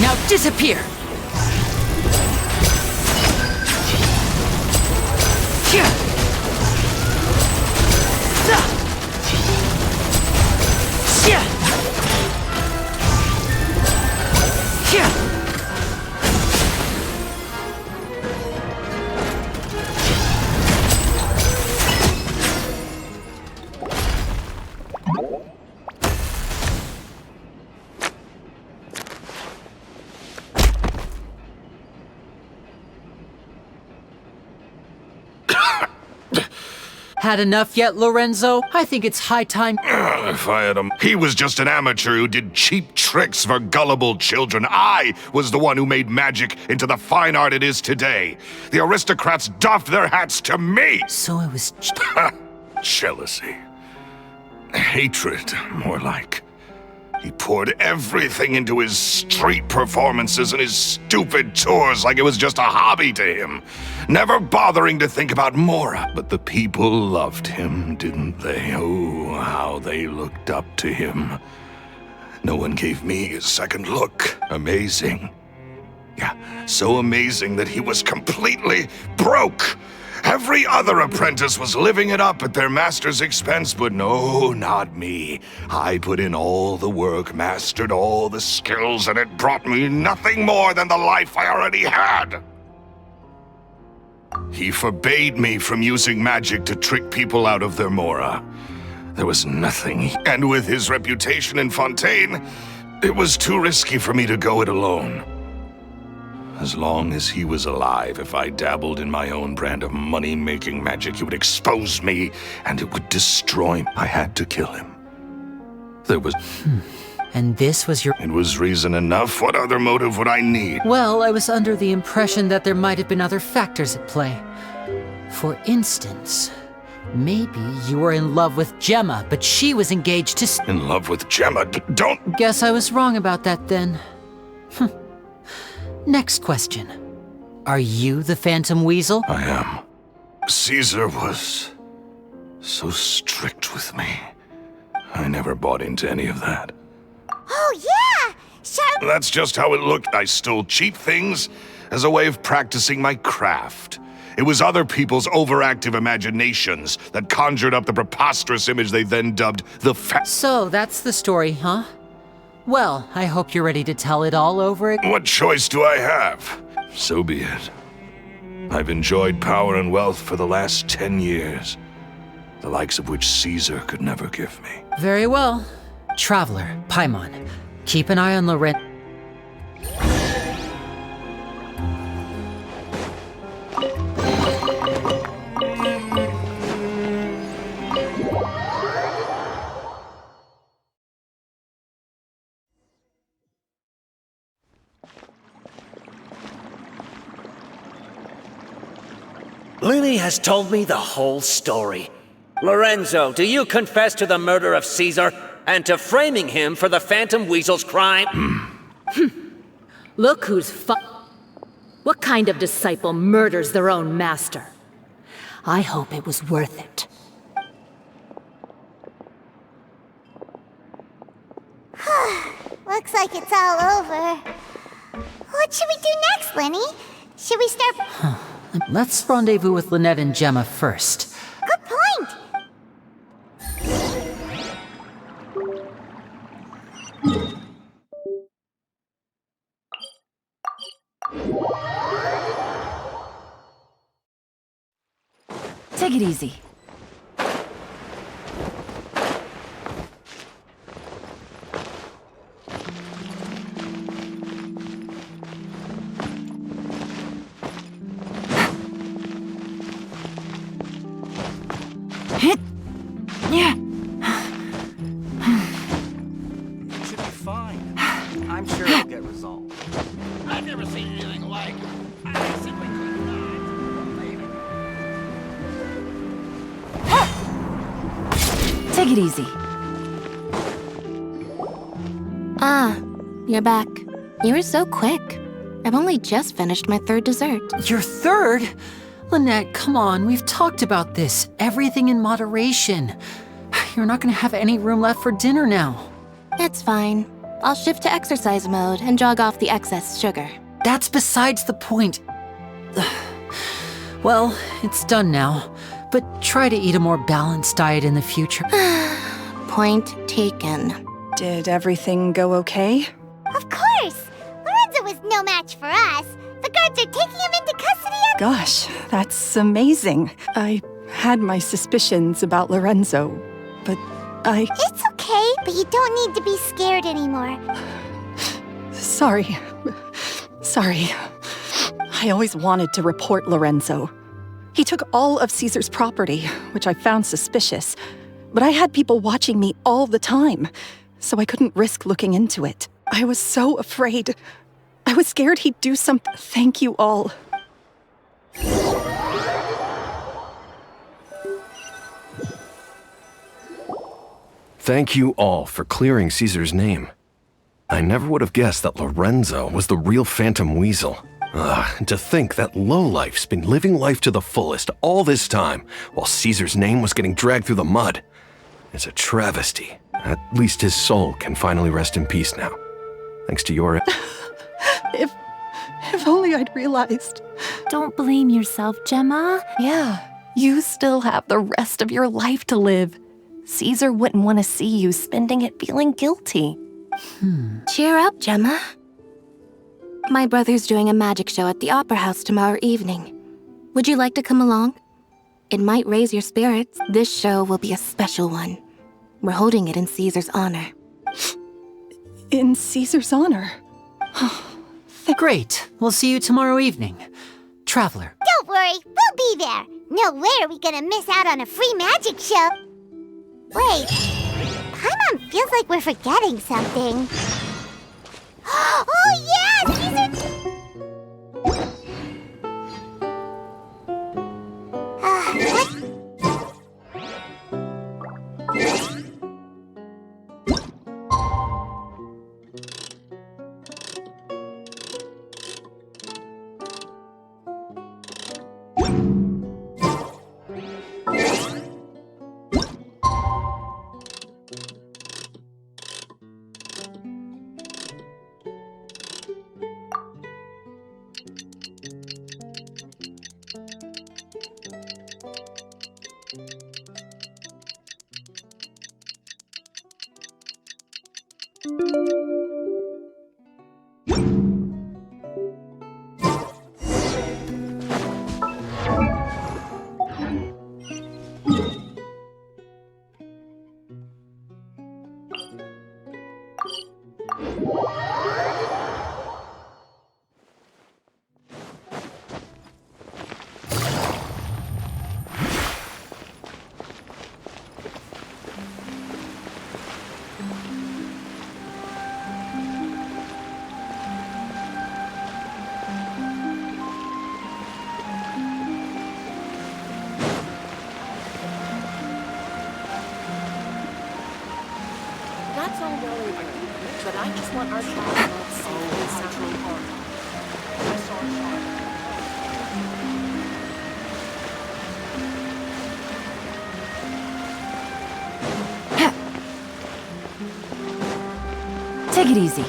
S5: Now disappear! Had enough yet, Lorenzo? I think it's high time.
S6: If I had him. He was just an amateur who did cheap tricks for gullible children. I was the one who made magic into the fine art it is today. The aristocrats doffed their hats to me.
S5: So it was...
S6: Jealousy. Hatred, more like. He poured everything into his street performances and his stupid tours like it was just a hobby to him, never bothering to think about Mora. But the people loved him, didn't they? Oh, how they looked up to him. No one gave me a second look. Amazing. Yeah, so amazing that he was completely broke. Every other apprentice was living it up at their master's expense, but no, not me. I put in all the work, mastered all the skills, and it brought me nothing more than the life I already had. He forbade me from using magic to trick people out of their Mora. There was nothing, and with his reputation in Fontaine, it was too risky for me to go it alone. As long as he was alive, if I dabbled in my own brand of money-making magic, he would expose me, and it would destroy me. I had to kill him. There was...
S5: And this was your...
S6: It was reason enough. What other motive would I need?
S5: Well, I was under the impression that there might have been other factors at play. For instance, maybe you were in love with Gemma, but she was engaged to...
S6: In love with Gemma? Don't...
S5: Guess I was wrong about that then. Next question. Are you the Phantom Weasel?
S6: I am. Caesar was so strict with me. I never bought into any of that.
S3: Oh, yeah! Sure.
S6: That's just how it looked. I stole cheap things as a way of practicing my craft. It was other people's overactive imaginations that conjured up the preposterous image they then dubbed the
S5: So that's the story, huh? Well, I hope you're ready to tell it all over again.
S6: What choice do I have? So be it. I've enjoyed power and wealth for the last 10 years, the likes of which Caesar could never give me.
S5: Very well. Traveler, Paimon, keep an eye on Lorenzo.
S12: Lyney has told me the whole story. Lorenzo, do you confess to the murder of Caesar and to framing him for the Phantom Weasel's crime?
S4: Look who's What kind of disciple murders their own master? I hope it was worth it.
S3: Looks like it's all over. What should we do next, Lyney? Should we start...
S5: Let's rendezvous with Lynette and Gemma first.
S3: Good point!
S4: Take it easy.
S7: Yeah. It should be fine. I'm sure it'll get resolved.
S10: I've never seen anything like it. I simply could not.
S4: Take it easy.
S2: Ah, you're back. You were so quick. I've only just finished my third dessert.
S5: Your third? Lynette, come on, we've talked about this. Everything in moderation. You're not gonna have any room left for dinner now.
S2: It's fine. I'll shift to exercise mode and jog off the excess sugar.
S5: That's besides the point. Well, it's done now, but try to eat a more balanced diet in the future.
S2: Point taken.
S8: Did everything go okay?
S3: Of course! Lorenzo was no match for us. The guards are taking him into custody and...
S8: Gosh, that's amazing. I had my suspicions about Lorenzo, but
S3: It's okay, but you don't need to be scared anymore.
S8: Sorry. I always wanted to report Lorenzo. He took all of Caesar's property, which I found suspicious. But I had people watching me all the time, so I couldn't risk looking into it. I was so afraid. I was scared he'd do something. Thank you all.
S13: Thank you all for clearing Caesar's name. I never would have guessed that Lorenzo was the real Phantom Weasel. Ugh, to think that lowlife's been living life to the fullest all this time, while Caesar's name was getting dragged through the mud. It's a travesty. At least his soul can finally rest in peace now. Thanks to your...
S8: If only I'd realized.
S4: Don't blame yourself, Gemma.
S14: Yeah, you still have the rest of your life to live. Caesar wouldn't want to see you spending it feeling guilty.
S2: Cheer up, Gemma. My brother's doing a magic show at the Opera House tomorrow evening. Would you like to come along? It might raise your spirits. This show will be a special one. We're holding it in Caesar's honor.
S8: In Caesar's honor?
S5: Great. We'll see you tomorrow evening. Traveler.
S3: Don't worry, we'll be there. No way are we gonna miss out on a free magic show. Wait, Paimon feels like we're forgetting something. Oh yeah, Caesar! What?
S4: That's all well and good, but I just want our child to know safe in Central Park.
S14: Take it easy.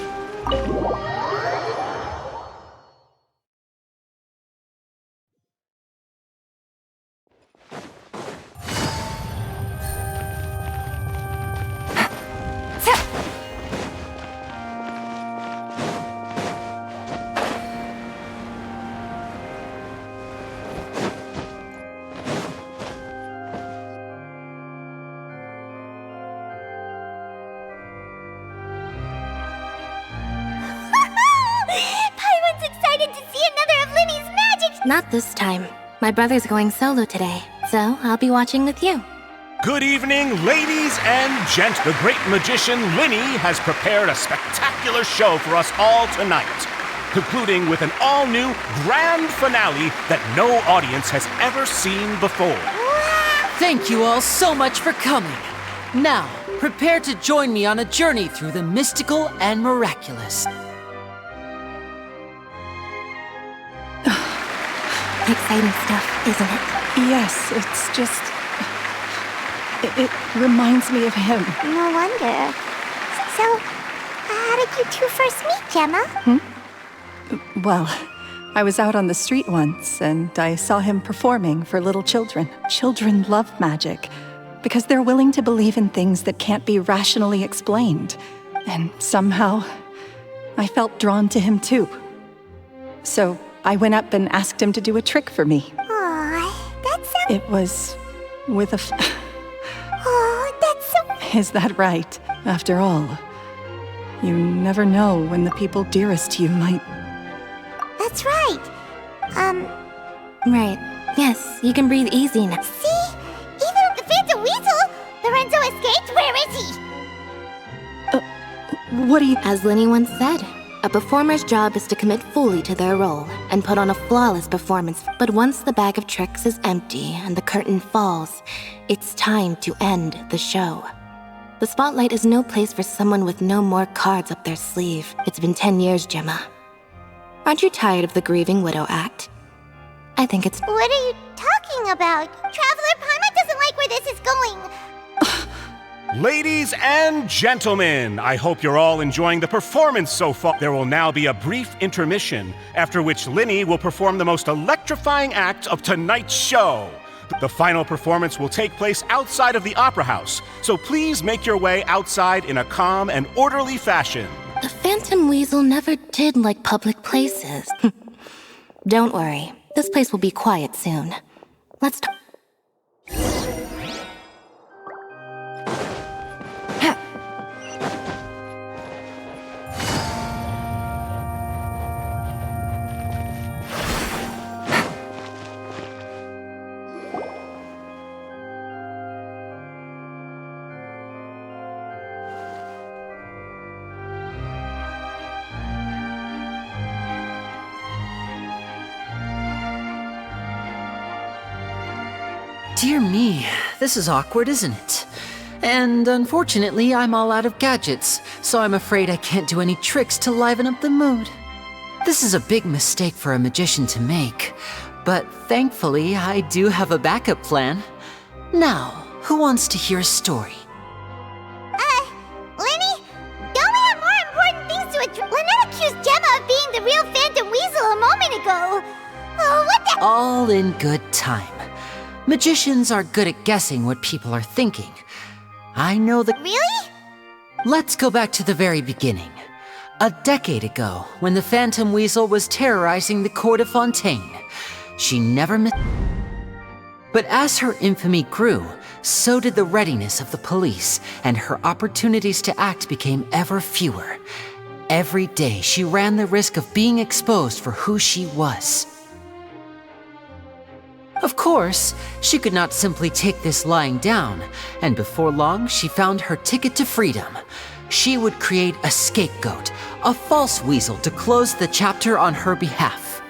S3: Paimon's excited to see another of Lyney's magic.
S2: Not this time. My brother's going solo today, so I'll be watching with you.
S15: Good evening, ladies and gent. The great magician Lyney has prepared a spectacular show for us all tonight, concluding with an all-new grand finale that no audience has ever seen before.
S5: Thank you all so much for coming. Now, prepare to join me on a journey through the mystical and miraculous.
S2: Exciting stuff, isn't it?
S8: Yes, it's just... It reminds me of him.
S3: No wonder. So, how did you two first meet, Gemma?
S8: Well, I was out on the street once, and I saw him performing for little children. Children love magic, because they're willing to believe in things that can't be rationally explained. And somehow, I felt drawn to him too. So, I went up and asked him to do a trick for me.
S3: Aw, that sounds...
S8: It was with a...
S3: Oh, that's so...
S8: Is that right? After all, you never know when the people dearest to you might...
S3: That's right.
S2: Right. Yes, you can breathe easy now.
S3: See? Even with the Phantom Weasel, Lorenzo escaped. Where is he?
S8: What do you...
S2: As Lyney once said, a performer's job is to commit fully to their role and put on a flawless performance. But once the bag of tricks is empty and the curtain falls, it's time to end the show. The spotlight is no place for someone with no more cards up their sleeve. It's been 10 years, Gemma. Aren't you tired of the grieving widow act? I think it's...
S3: What are you talking about? Traveler, Paimon doesn't like where this is going.
S15: Ladies and gentlemen, I hope you're all enjoying the performance so far. There will now be a brief intermission, after which Lyney will perform the most electrifying act of tonight's show. The final performance will take place outside of the Opera House, so please make your way outside in a calm and orderly fashion.
S2: The Phantom Weasel never did like public places. Don't worry, this place will be quiet soon. Let's talk.
S5: Dear me, this is awkward, isn't it? And unfortunately, I'm all out of gadgets, so I'm afraid I can't do any tricks to liven up the mood. This is a big mistake for a magician to make, but thankfully, I do have a backup plan. Now, who wants to hear a story?
S3: Lyney, don't we have more important things to address? Lynette accused Gemma of being the real Phantom Weasel a moment ago. Oh, what the—
S5: All in good time. Magicians are good at guessing what people are thinking. I know that—
S3: Really?
S5: Let's go back to the very beginning. A decade ago, when the Phantom Weasel was terrorizing the court of Fontaine. She never missed— But as her infamy grew, so did the readiness of the police, and her opportunities to act became ever fewer. Every day, she ran the risk of being exposed for who she was. Of course, she could not simply take this lying down, and before long, she found her ticket to freedom. She would create a scapegoat, a false weasel to close the chapter on her behalf.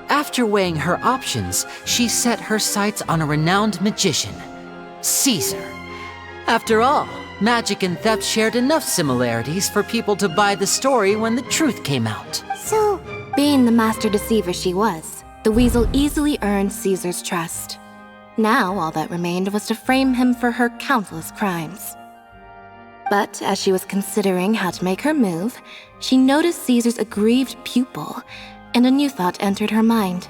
S5: After weighing her options, she set her sights on a renowned magician, Caesar. After all, magic and theft shared enough similarities for people to buy the story when the truth came out.
S2: So, being the master deceiver she was, the weasel easily earned Caesar's trust. Now, all that remained was to frame him for her countless crimes. But as she was considering how to make her move, she noticed Caesar's aggrieved pupil, and a new thought entered her mind.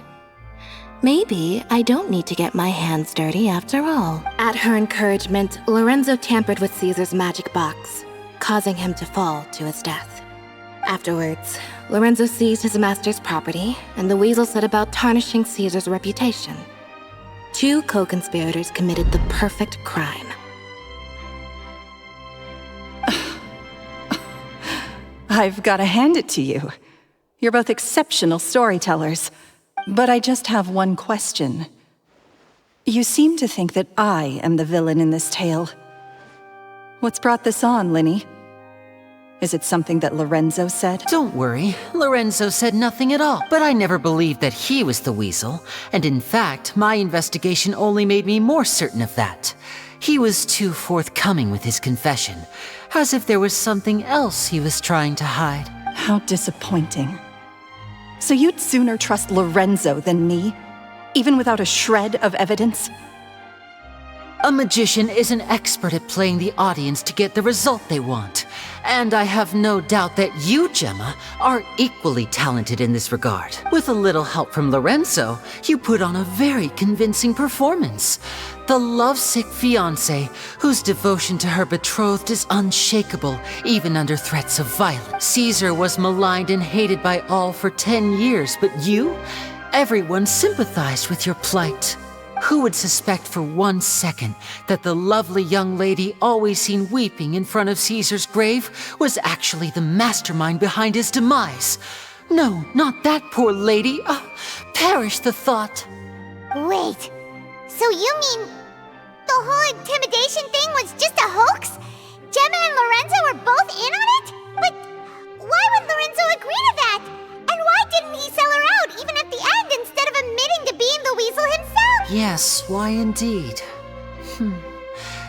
S2: Maybe I don't need to get my hands dirty after all. At her encouragement, Lorenzo tampered with Caesar's magic box, causing him to fall to his death. Afterwards, Lorenzo seized his master's property, and the weasel set about tarnishing Caesar's reputation. Two co-conspirators committed the perfect crime.
S8: I've got to hand it to you. You're both exceptional storytellers. But I just have one question. You seem to think that I am the villain in this tale. What's brought this on, Lyney? Is it something that Lorenzo said?
S5: Don't worry, Lorenzo said nothing at all. But I never believed that he was the weasel, and in fact, my investigation only made me more certain of that. He was too forthcoming with his confession, as if there was something else he was trying to hide.
S8: How disappointing. So you'd sooner trust Lorenzo than me, even without a shred of evidence?
S5: A magician is an expert at playing the audience to get the result they want. And I have no doubt that you, Gemma, are equally talented in this regard. With a little help from Lorenzo, you put on a very convincing performance. The lovesick fiancé, whose devotion to her betrothed is unshakable, even under threats of violence. Caesar was maligned and hated by all for 10 years, but you? Everyone sympathized with your plight. Who would suspect for 1 second that the lovely young lady always seen weeping in front of Caesar's grave was actually the mastermind behind his demise? No, not that poor lady. Perish the thought.
S3: Wait, so you mean the whole intimidation thing was just a hoax? Gemma and Lorenzo were both in on it? But why would Lorenzo agree to that? And why didn't he sell her out even at the end instead of admitting to being the weasel himself?
S5: Yes, why indeed?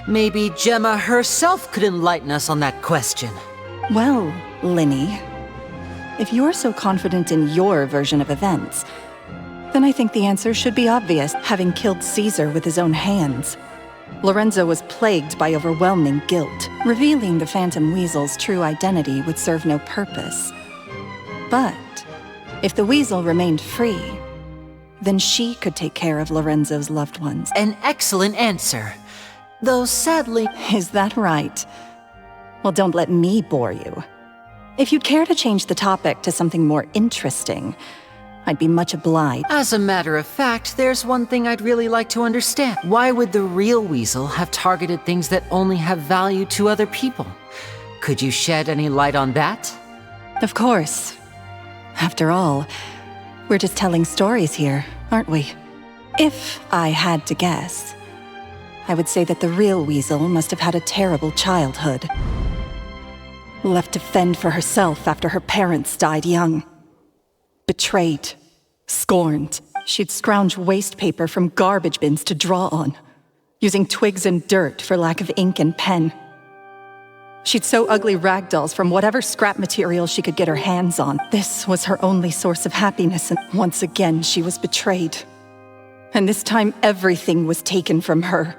S5: Maybe Gemma herself could enlighten us on that question.
S8: Well, Lyney, if you're so confident in your version of events, then I think the answer should be obvious, having killed Caesar with his own hands. Lorenzo was plagued by overwhelming guilt. Revealing the Phantom Weasel's true identity would serve no purpose. But if the weasel remained free, then she could take care of Lorenzo's loved ones.
S5: An excellent answer. Though sadly...
S8: Is that right? Well, don't let me bore you. If you'd care to change the topic to something more interesting, I'd be much obliged.
S5: As a matter of fact, there's one thing I'd really like to understand. Why would the real weasel have targeted things that only have value to other people? Could you shed any light on that?
S8: Of course. After all, we're just telling stories here, aren't we? If I had to guess, I would say that the real weasel must have had a terrible childhood. Left to fend for herself after her parents died young. Betrayed, scorned. She'd scrounge waste paper from garbage bins to draw on, using twigs and dirt for lack of ink and pen. She'd sew ugly rag dolls from whatever scrap material she could get her hands on. This was her only source of happiness, and once again she was betrayed. And this time everything was taken from her.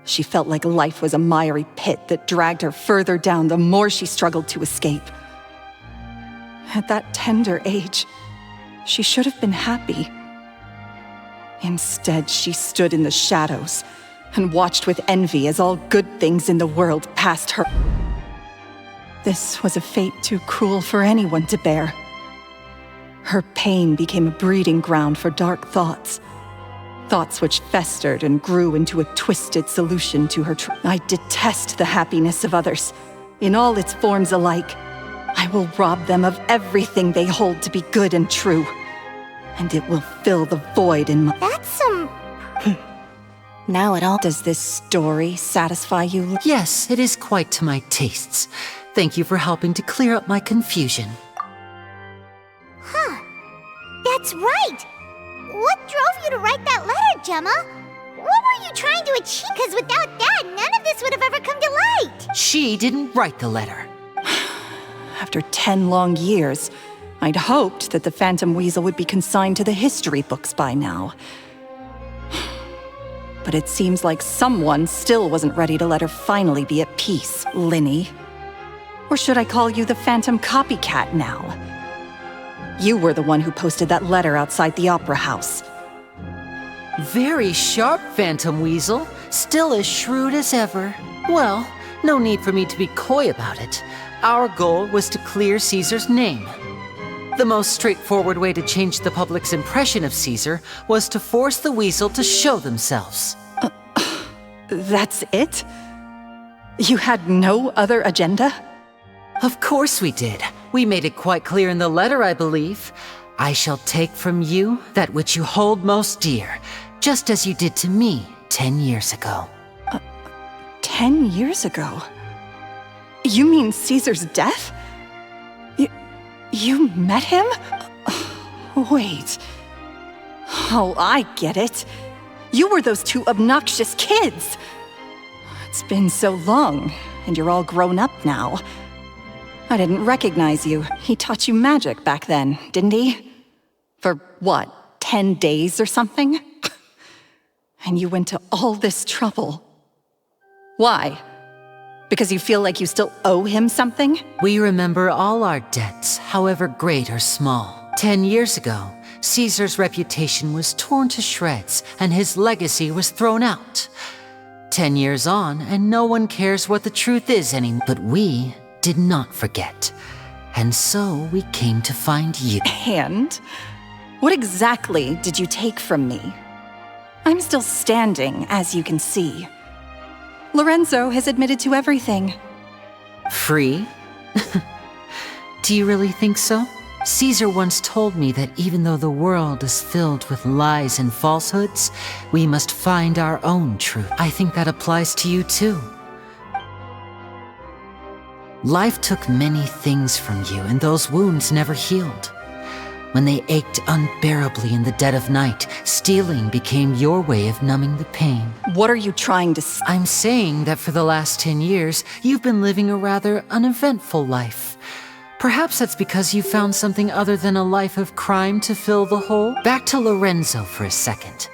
S8: She felt like life was a miry pit that dragged her further down the more she struggled to escape. At that tender age, she should have been happy. Instead, she stood in the shadows and watched with envy as all good things in the world passed her. This was a fate too cruel for anyone to bear. Her pain became a breeding ground for dark thoughts. Thoughts which festered and grew into a twisted solution to her I detest the happiness of others, in all its forms alike. I will rob them of everything they hold to be good and true, and it will fill the void in my...
S3: That's some...
S8: Now it all... Does this story satisfy you?
S5: Yes, it is quite to my tastes. Thank you for helping to clear up my confusion.
S3: Huh. That's right! What drove you to write that letter, Gemma? What were you trying to achieve? Because without that, none of this would have ever come to light!
S5: She didn't write the letter.
S8: After 10 long years, I'd hoped that the Phantom Weasel would be consigned to the history books by now. But it seems like someone still wasn't ready to let her finally be at peace, Lyney. Or should I call you the Phantom Copycat now? You were the one who posted that letter outside the Opera House.
S5: Very sharp, Phantom Weasel. Still as shrewd as ever. Well, no need for me to be coy about it. Our goal was to clear Caesar's name. The most straightforward way to change the public's impression of Caesar was to force the weasel to show themselves.
S8: That's it? You had no other agenda?
S5: Of course we did. We made it quite clear in the letter, I believe. I shall take from you that which you hold most dear, just as you did to me 10 years ago.
S8: 10 years ago? You mean Caesar's death? You met him? Wait. Oh, I get it. You were those two obnoxious kids. It's been so long, and you're all grown up now. I didn't recognize you. He taught you magic back then, didn't he? For what, 10 days or something? And you went to all this trouble. Why? Because you feel like you still owe him something?
S5: We remember all our debts, however great or small. 10 years ago, Caesar's reputation was torn to shreds, and his legacy was thrown out. 10 years on, and no one cares what the truth is anymore. But we did not forget. And so we came to find you.
S8: And? What exactly did you take from me? I'm still standing, as you can see. Lorenzo has admitted to everything.
S5: Free? Do you really think so? Caesar once told me that even though the world is filled with lies and falsehoods, we must find our own truth. I think that applies to you too. Life took many things from you, and those wounds never healed. When they ached unbearably in the dead of night, stealing became your way of numbing the pain.
S8: What are you trying to say?
S5: I'm saying that for the last 10 years, you've been living a rather uneventful life. Perhaps that's because you found something other than a life of crime to fill the hole. Back to Lorenzo for a second.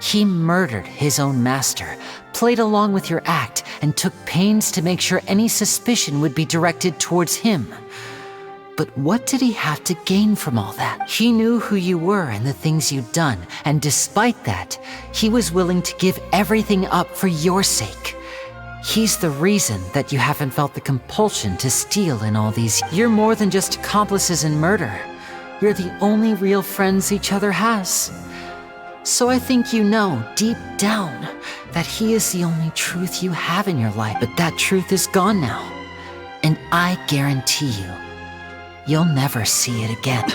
S5: He murdered his own master, played along with your act, and took pains to make sure any suspicion would be directed towards him. But what did he have to gain from all that? He knew who you were and the things you'd done, and despite that, he was willing to give everything up for your sake. He's the reason that you haven't felt the compulsion to steal in all these years. You're more than just accomplices in murder. You're the only real friends each other has. So I think you know, deep down, that he is the only truth you have in your life. But that truth is gone now. And I guarantee you, you'll never see it again.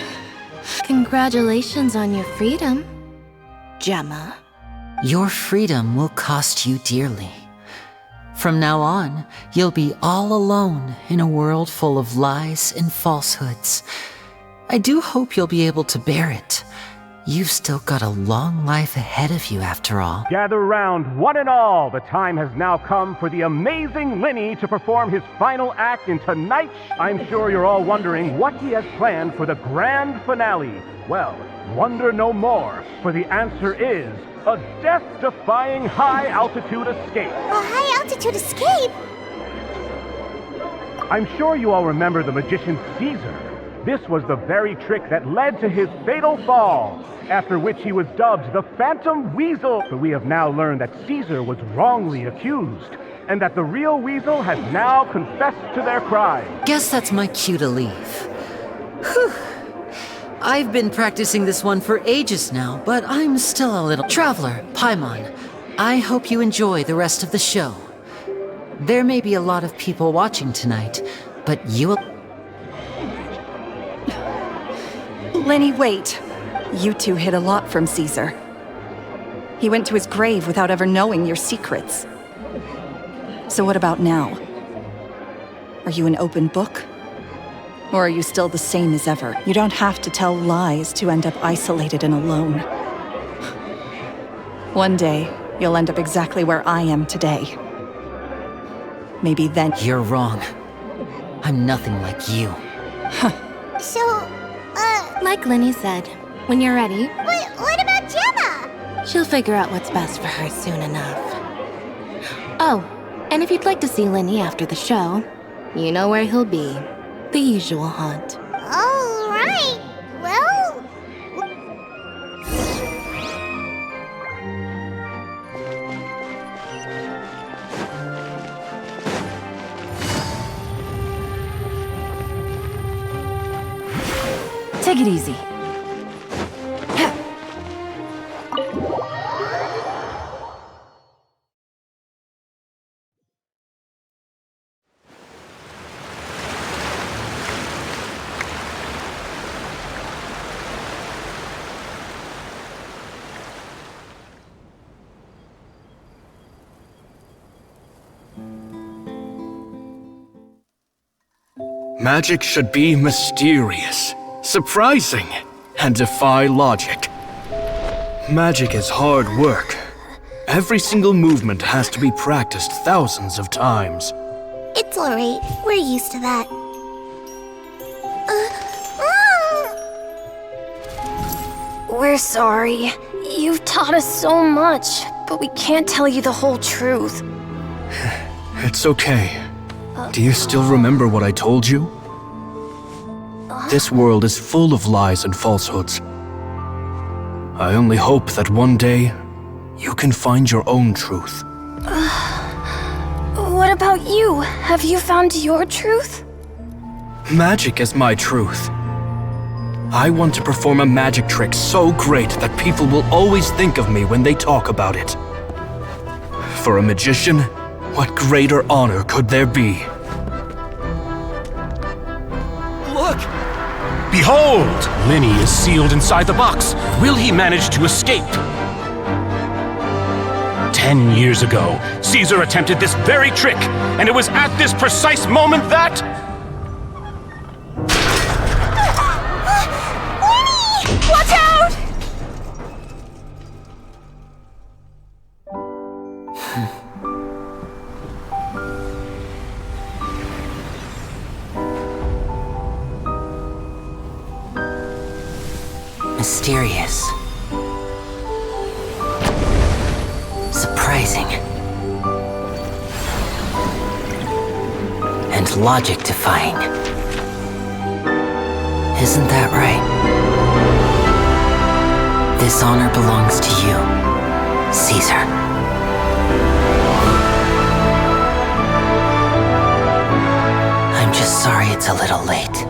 S2: Congratulations on your freedom, Gemma.
S5: Your freedom will cost you dearly. From now on, you'll be all alone in a world full of lies and falsehoods. I do hope you'll be able to bear it. You've still got a long life ahead of you after all.
S15: Gather round, one and all. The time has now come for the amazing Lyney to perform his final act in tonight's... I'm sure you're all wondering what he has planned for the grand finale. Well, wonder no more, for the answer is a death-defying high-altitude escape.
S3: A high-altitude escape?
S15: I'm sure you all remember the magician Caesar. This was the very trick that led to his fatal fall, after which he was dubbed the Phantom Weasel. But we have now learned that Caesar was wrongly accused, and that the real Weasel has now confessed to their crime.
S5: Guess that's my cue to leave. Whew. I've been practicing this one for ages now, but I'm still a little... Traveler, Paimon, I hope you enjoy the rest of the show. There may be a lot of people watching tonight, but you...
S8: Lyney, wait. You two hid a lot from Caesar. He went to his grave without ever knowing your secrets. So what about now? Are you an open book? Or are you still the same as ever? You don't have to tell lies to end up isolated and alone. One day, you'll end up exactly where I am today. Maybe then...
S5: You're wrong. I'm nothing like you.
S3: So,
S2: Like Lyney said, when you're ready...
S3: what about Gemma?
S2: She'll figure out what's best for her soon enough. Oh, and if you'd like to see Lyney after the show, you know where he'll be. The usual haunt.
S3: All right. Well...
S4: Take it easy.
S11: Magic should be mysterious, surprising, and defy logic. Magic is hard work. Every single movement has to be practiced thousands of times.
S3: It's alright. We're used to that.
S14: We're sorry. You've taught us so much, but we can't tell you the whole truth.
S11: It's okay. Do you still remember what I told you? This world is full of lies and falsehoods. I only hope that one day, you can find your own truth.
S14: What about you? Have you found your truth?
S11: Magic is my truth. I want to perform a magic trick so great that people will always think of me when they talk about it. For a magician, what greater honor could there be?
S7: Look!
S15: Behold! Lyney is sealed inside the box. Will he manage to escape? 10 years ago, Caesar attempted this very trick, and it was at this precise moment that...
S3: Lyney! Watch out!
S5: Mysterious. Surprising. And logic-defying. Isn't that right? This honor belongs to you, Caesar. I'm just sorry it's a little late.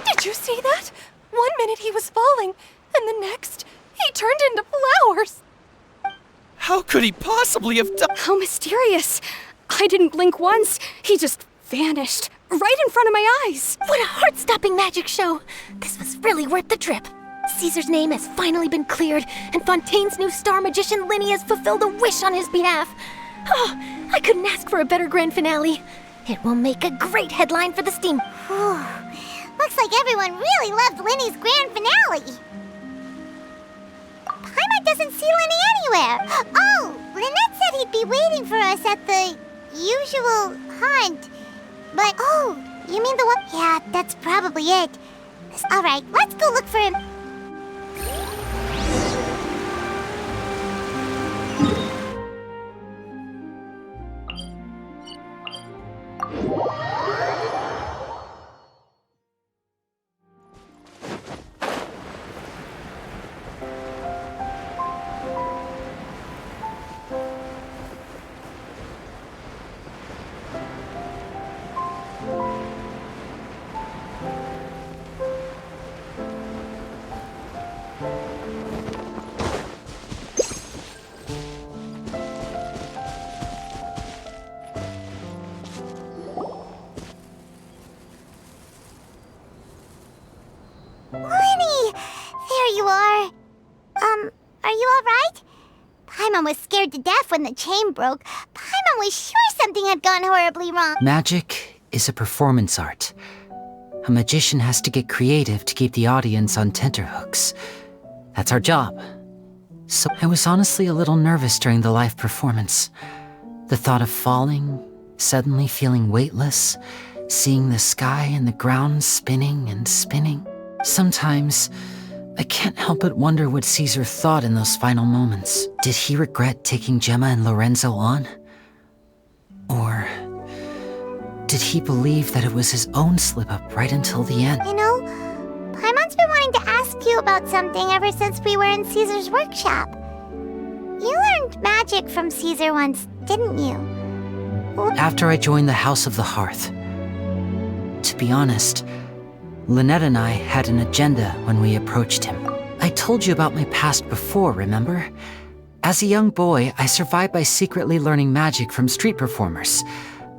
S14: Did you see that? 1 minute he was falling, and the next, he turned into flowers.
S7: How could he possibly have done?
S8: How mysterious. I didn't blink once. He just vanished right in front of my eyes.
S2: What a heart-stopping magic show! This was really worth the trip. Caesar's name has finally been cleared, and Fontaine's new star magician Lyney has fulfilled a wish on his behalf. Oh, I couldn't ask for a better grand finale. It will make a great headline for the Steam.
S3: Looks like everyone really loved Lyney's grand finale. Paimon doesn't see Lyney anywhere. Oh, Lynette said he'd be waiting for us at the usual hunt. But, oh, you mean the one? Yeah, that's probably it. All right, let's go look for him. Lyney! There you are. Are you all right? Paimon was scared to death when the chain broke. Paimon was sure something had gone horribly wrong.
S5: Magic is a performance art. A magician has to get creative to keep the audience on tenterhooks. That's our job. So I was honestly a little nervous during the live performance. The thought of falling, suddenly feeling weightless, seeing the sky and the ground spinning and spinning. Sometimes, I can't help but wonder what Caesar thought in those final moments. Did he regret taking Gemma and Lorenzo on? Or did he believe that it was his own slip-up right until the end?
S3: You know, Paimon's been wanting to ask you about something ever since we were in Caesar's workshop. You learned magic from Caesar once, didn't you?
S5: After I joined the House of the Hearth. To be honest, Lynette and I had an agenda when we approached him. I told you about my past before, remember? As a young boy, I survived by secretly learning magic from street performers.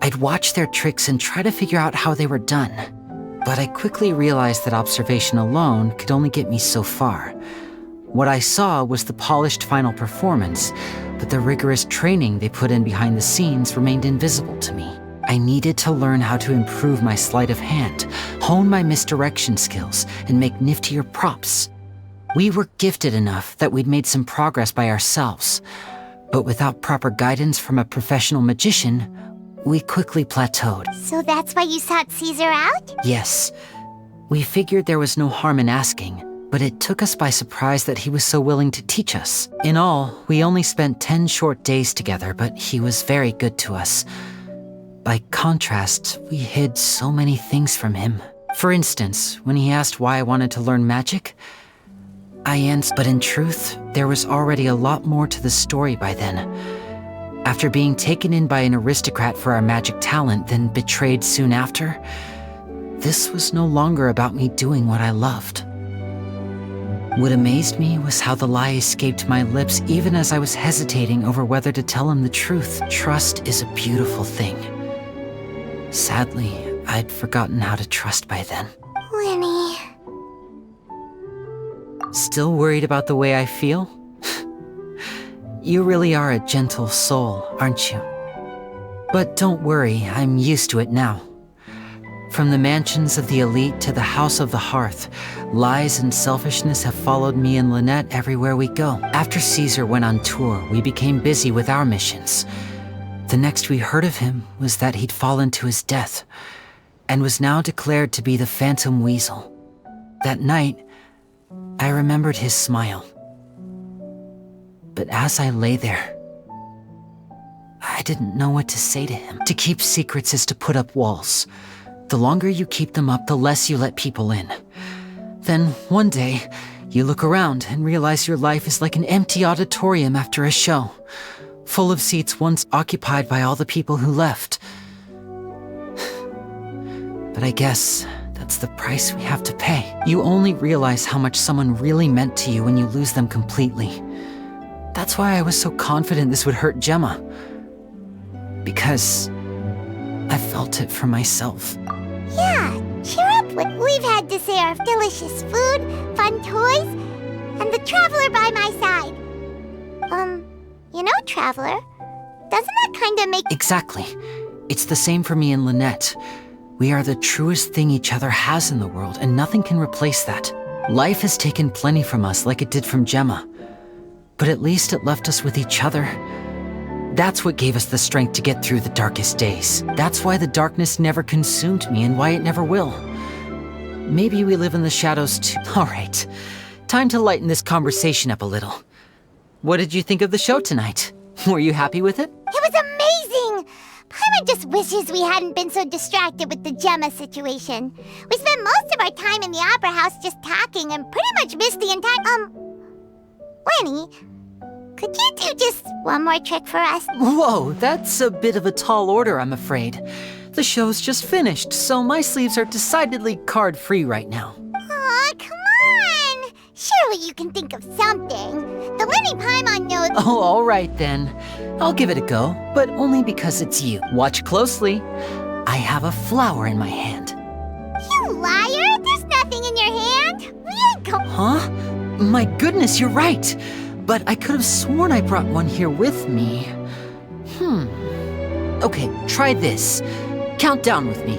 S5: I'd watch their tricks and try to figure out how they were done. But I quickly realized that observation alone could only get me so far. What I saw was the polished final performance, but the rigorous training they put in behind the scenes remained invisible to me. I needed to learn how to improve my sleight of hand, hone my misdirection skills, and make niftier props. We were gifted enough that we'd made some progress by ourselves, but without proper guidance from a professional magician, we quickly plateaued.
S3: So that's why you sought Caesar out?
S5: Yes. We figured there was no harm in asking, but it took us by surprise that he was so willing to teach us. In all, we only spent 10 short days together, but he was very good to us. By contrast, we hid so many things from him. For instance, when he asked why I wanted to learn magic, I answered, but in truth, there was already a lot more to the story by then. After being taken in by an aristocrat for our magic talent, then betrayed soon after, this was no longer about me doing what I loved. What amazed me was how the lie escaped my lips even as I was hesitating over whether to tell him the truth. Trust is a beautiful thing. Sadly, I'd forgotten how to trust by then.
S3: Lyney.
S5: Still worried about the way I feel? You really are a gentle soul, aren't you? But don't worry, I'm used to it now. From the mansions of the elite to the house of the hearth, lies and selfishness have followed me and Lynette everywhere we go. After Caesar went on tour, we became busy with our missions. The next we heard of him was that he'd fallen to his death, and was now declared to be the Phantom Weasel. That night, I remembered his smile. But as I lay there, I didn't know what to say to him. To keep secrets is to put up walls. The longer you keep them up, the less you let people in. Then, one day, you look around and realize your life is like an empty auditorium after a show, full of seats once occupied by all the people who left. But I guess that's the price we have to pay. You only realize how much someone really meant to you when you lose them completely. That's why I was so confident this would hurt Gemma. Because I felt it for myself.
S3: Yeah, cheer up. We've had to say our delicious food, fun toys, and the Traveler by my side. You know, Traveler, doesn't that kind of make...
S5: Exactly. It's the same for me and Lynette. We are the truest thing each other has in the world, and nothing can replace that. Life has taken plenty from us, like it did from Gemma. But at least it left us with each other. That's what gave us the strength to get through the darkest days. That's why the darkness never consumed me and why it never will. Maybe we live in the shadows too. All right, time to lighten this conversation up a little. What did you think of the show tonight? Were you happy with it?
S3: It was amazing! Paimon just wishes we hadn't been so distracted with the Gemma situation. We spent most of our time in the opera house just talking and pretty much missed the entire... Lyney, could you do just one more trick for us?
S5: Whoa, that's a bit of a tall order, I'm afraid. The show's just finished, so my sleeves are decidedly card-free right now.
S3: Aw, come on! Surely you can think of something. The Lyney Paimon knows...
S5: Oh, all right then. I'll give it a go, but only because it's you. Watch closely. I have a flower in my hand.
S3: You liar! There's nothing in your hand! We ain't go...
S5: Huh? My goodness, you're right! But I could have sworn I brought one here with me. Okay, try this. Count down with me.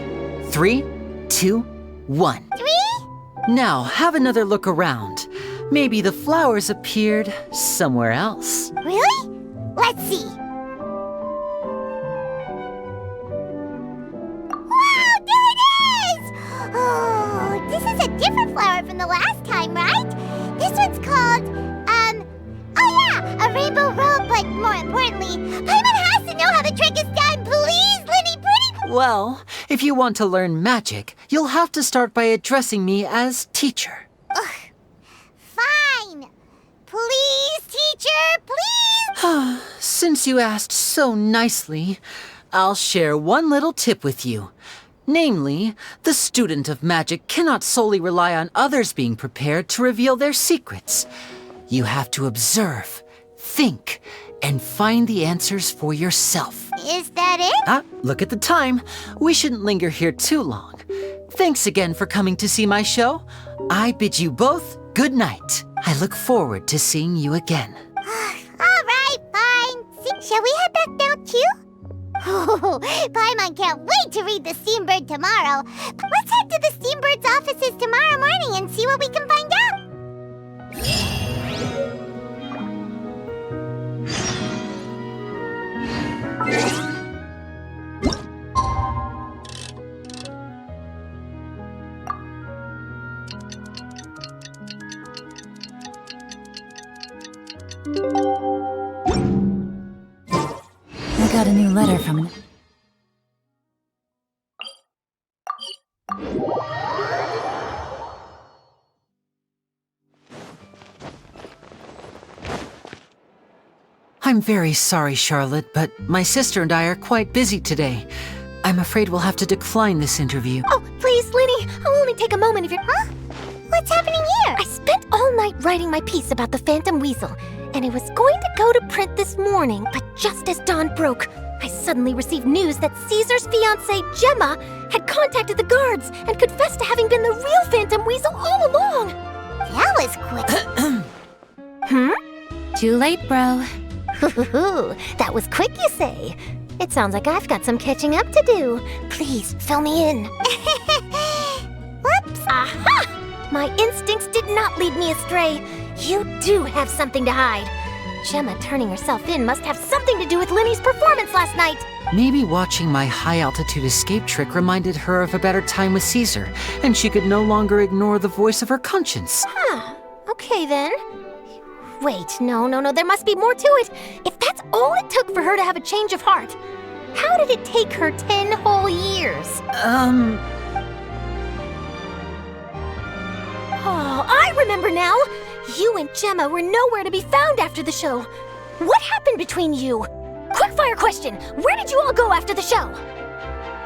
S5: 3, 2, 1.
S3: 3?
S5: Now, have another look around. Maybe the flowers appeared somewhere else.
S3: Really? Let's see. Wow, there it is! Oh, this is a different flower from the last time, right? This one's called, oh yeah, a rainbow robe, but more importantly, Paimon has to know how the trick is done. Please, Lyney, pretty...
S5: Well, if you want to learn magic, you'll have to start by addressing me as teacher.
S3: Ugh. Fine. Please, teacher, please.
S5: Since you asked so nicely, I'll share one little tip with you. Namely, the student of magic cannot solely rely on others being prepared to reveal their secrets. You have to observe, think, and find the answers for yourself.
S3: Is that it?
S5: Look at the time. We shouldn't linger here too long. Thanks again for coming to see my show. I bid you both good night. I look forward to seeing you again.
S3: All right, fine. Shall we head back down too? Oh, Paimon can't wait to read the Steambird tomorrow. Let's head to the Steambird's offices tomorrow morning and see what we can find out.
S4: I got a new letter from an...
S5: I'm very sorry, Charlotte, but my sister and I are quite busy today. I'm afraid we'll have to decline this interview.
S2: Oh, please, Lyney, I'll only take a moment of your...
S3: Huh? What's happening here?
S2: I spent all night writing my piece about the Phantom Weasel, and it was going to go to print this morning, but just as dawn broke, I suddenly received news that Caesar's fiancée, Gemma, had contacted the guards and confessed to having been the real Phantom Weasel all along.
S3: That was quick.
S2: Too late, bro. That was quick, you say? It sounds like I've got some catching up to do. Please, fill me in.
S3: Whoops.
S2: Aha! My instincts did not lead me astray. You do have something to hide. Gemma turning herself in must have something to do with Lyney's performance last night.
S5: Maybe watching my high-altitude escape trick reminded her of a better time with Caesar, and she could no longer ignore the voice of her conscience.
S2: Huh. Okay, then. Wait, no, there must be more to it. If that's all it took for her to have a change of heart, how did it take her 10 whole years? Oh, I remember now! You and Gemma were nowhere to be found after the show. What happened between you? Quickfire question! Where did you all go after the show?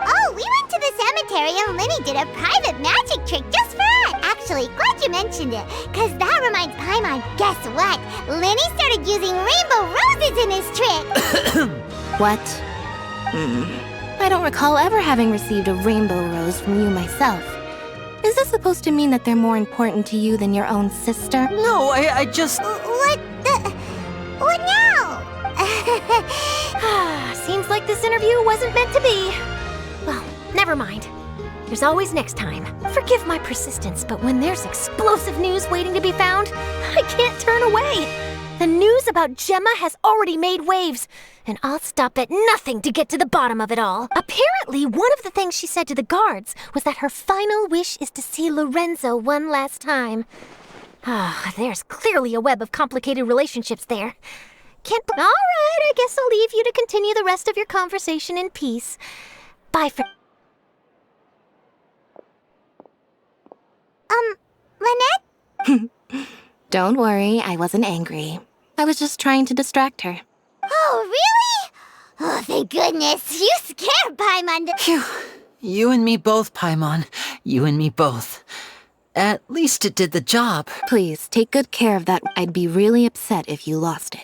S3: Oh, we went to the cemetery and Lyney did a private magic trick just for us. Actually, glad you mentioned it, because that reminds Paimon, guess what? Lyney started using rainbow roses in his trick.
S14: What? I don't recall ever having received a rainbow rose from you myself. Is this supposed to mean that they're more important to you than your own sister?
S5: No, I just...
S3: What now?
S2: Seems like this interview wasn't meant to be. Well, never mind. There's always next time. Forgive my persistence, but when there's explosive news waiting to be found, I can't turn away. The news about Gemma has already made waves, and I'll stop at nothing to get to the bottom of it all. Apparently, one of the things she said to the guards was that her final wish is to see Lorenzo one last time. There's clearly a web of complicated relationships there. All right, I guess I'll leave you to continue the rest of your conversation in peace. Bye for...
S3: Lynette?
S14: Don't worry, I wasn't angry. I was just trying to distract her.
S3: Oh, really? Oh, thank goodness. You scared Paimon.
S5: Phew. You and me both, Paimon. You and me both. At least it did the job.
S14: Please, take good care of that. I'd be really upset if you lost it.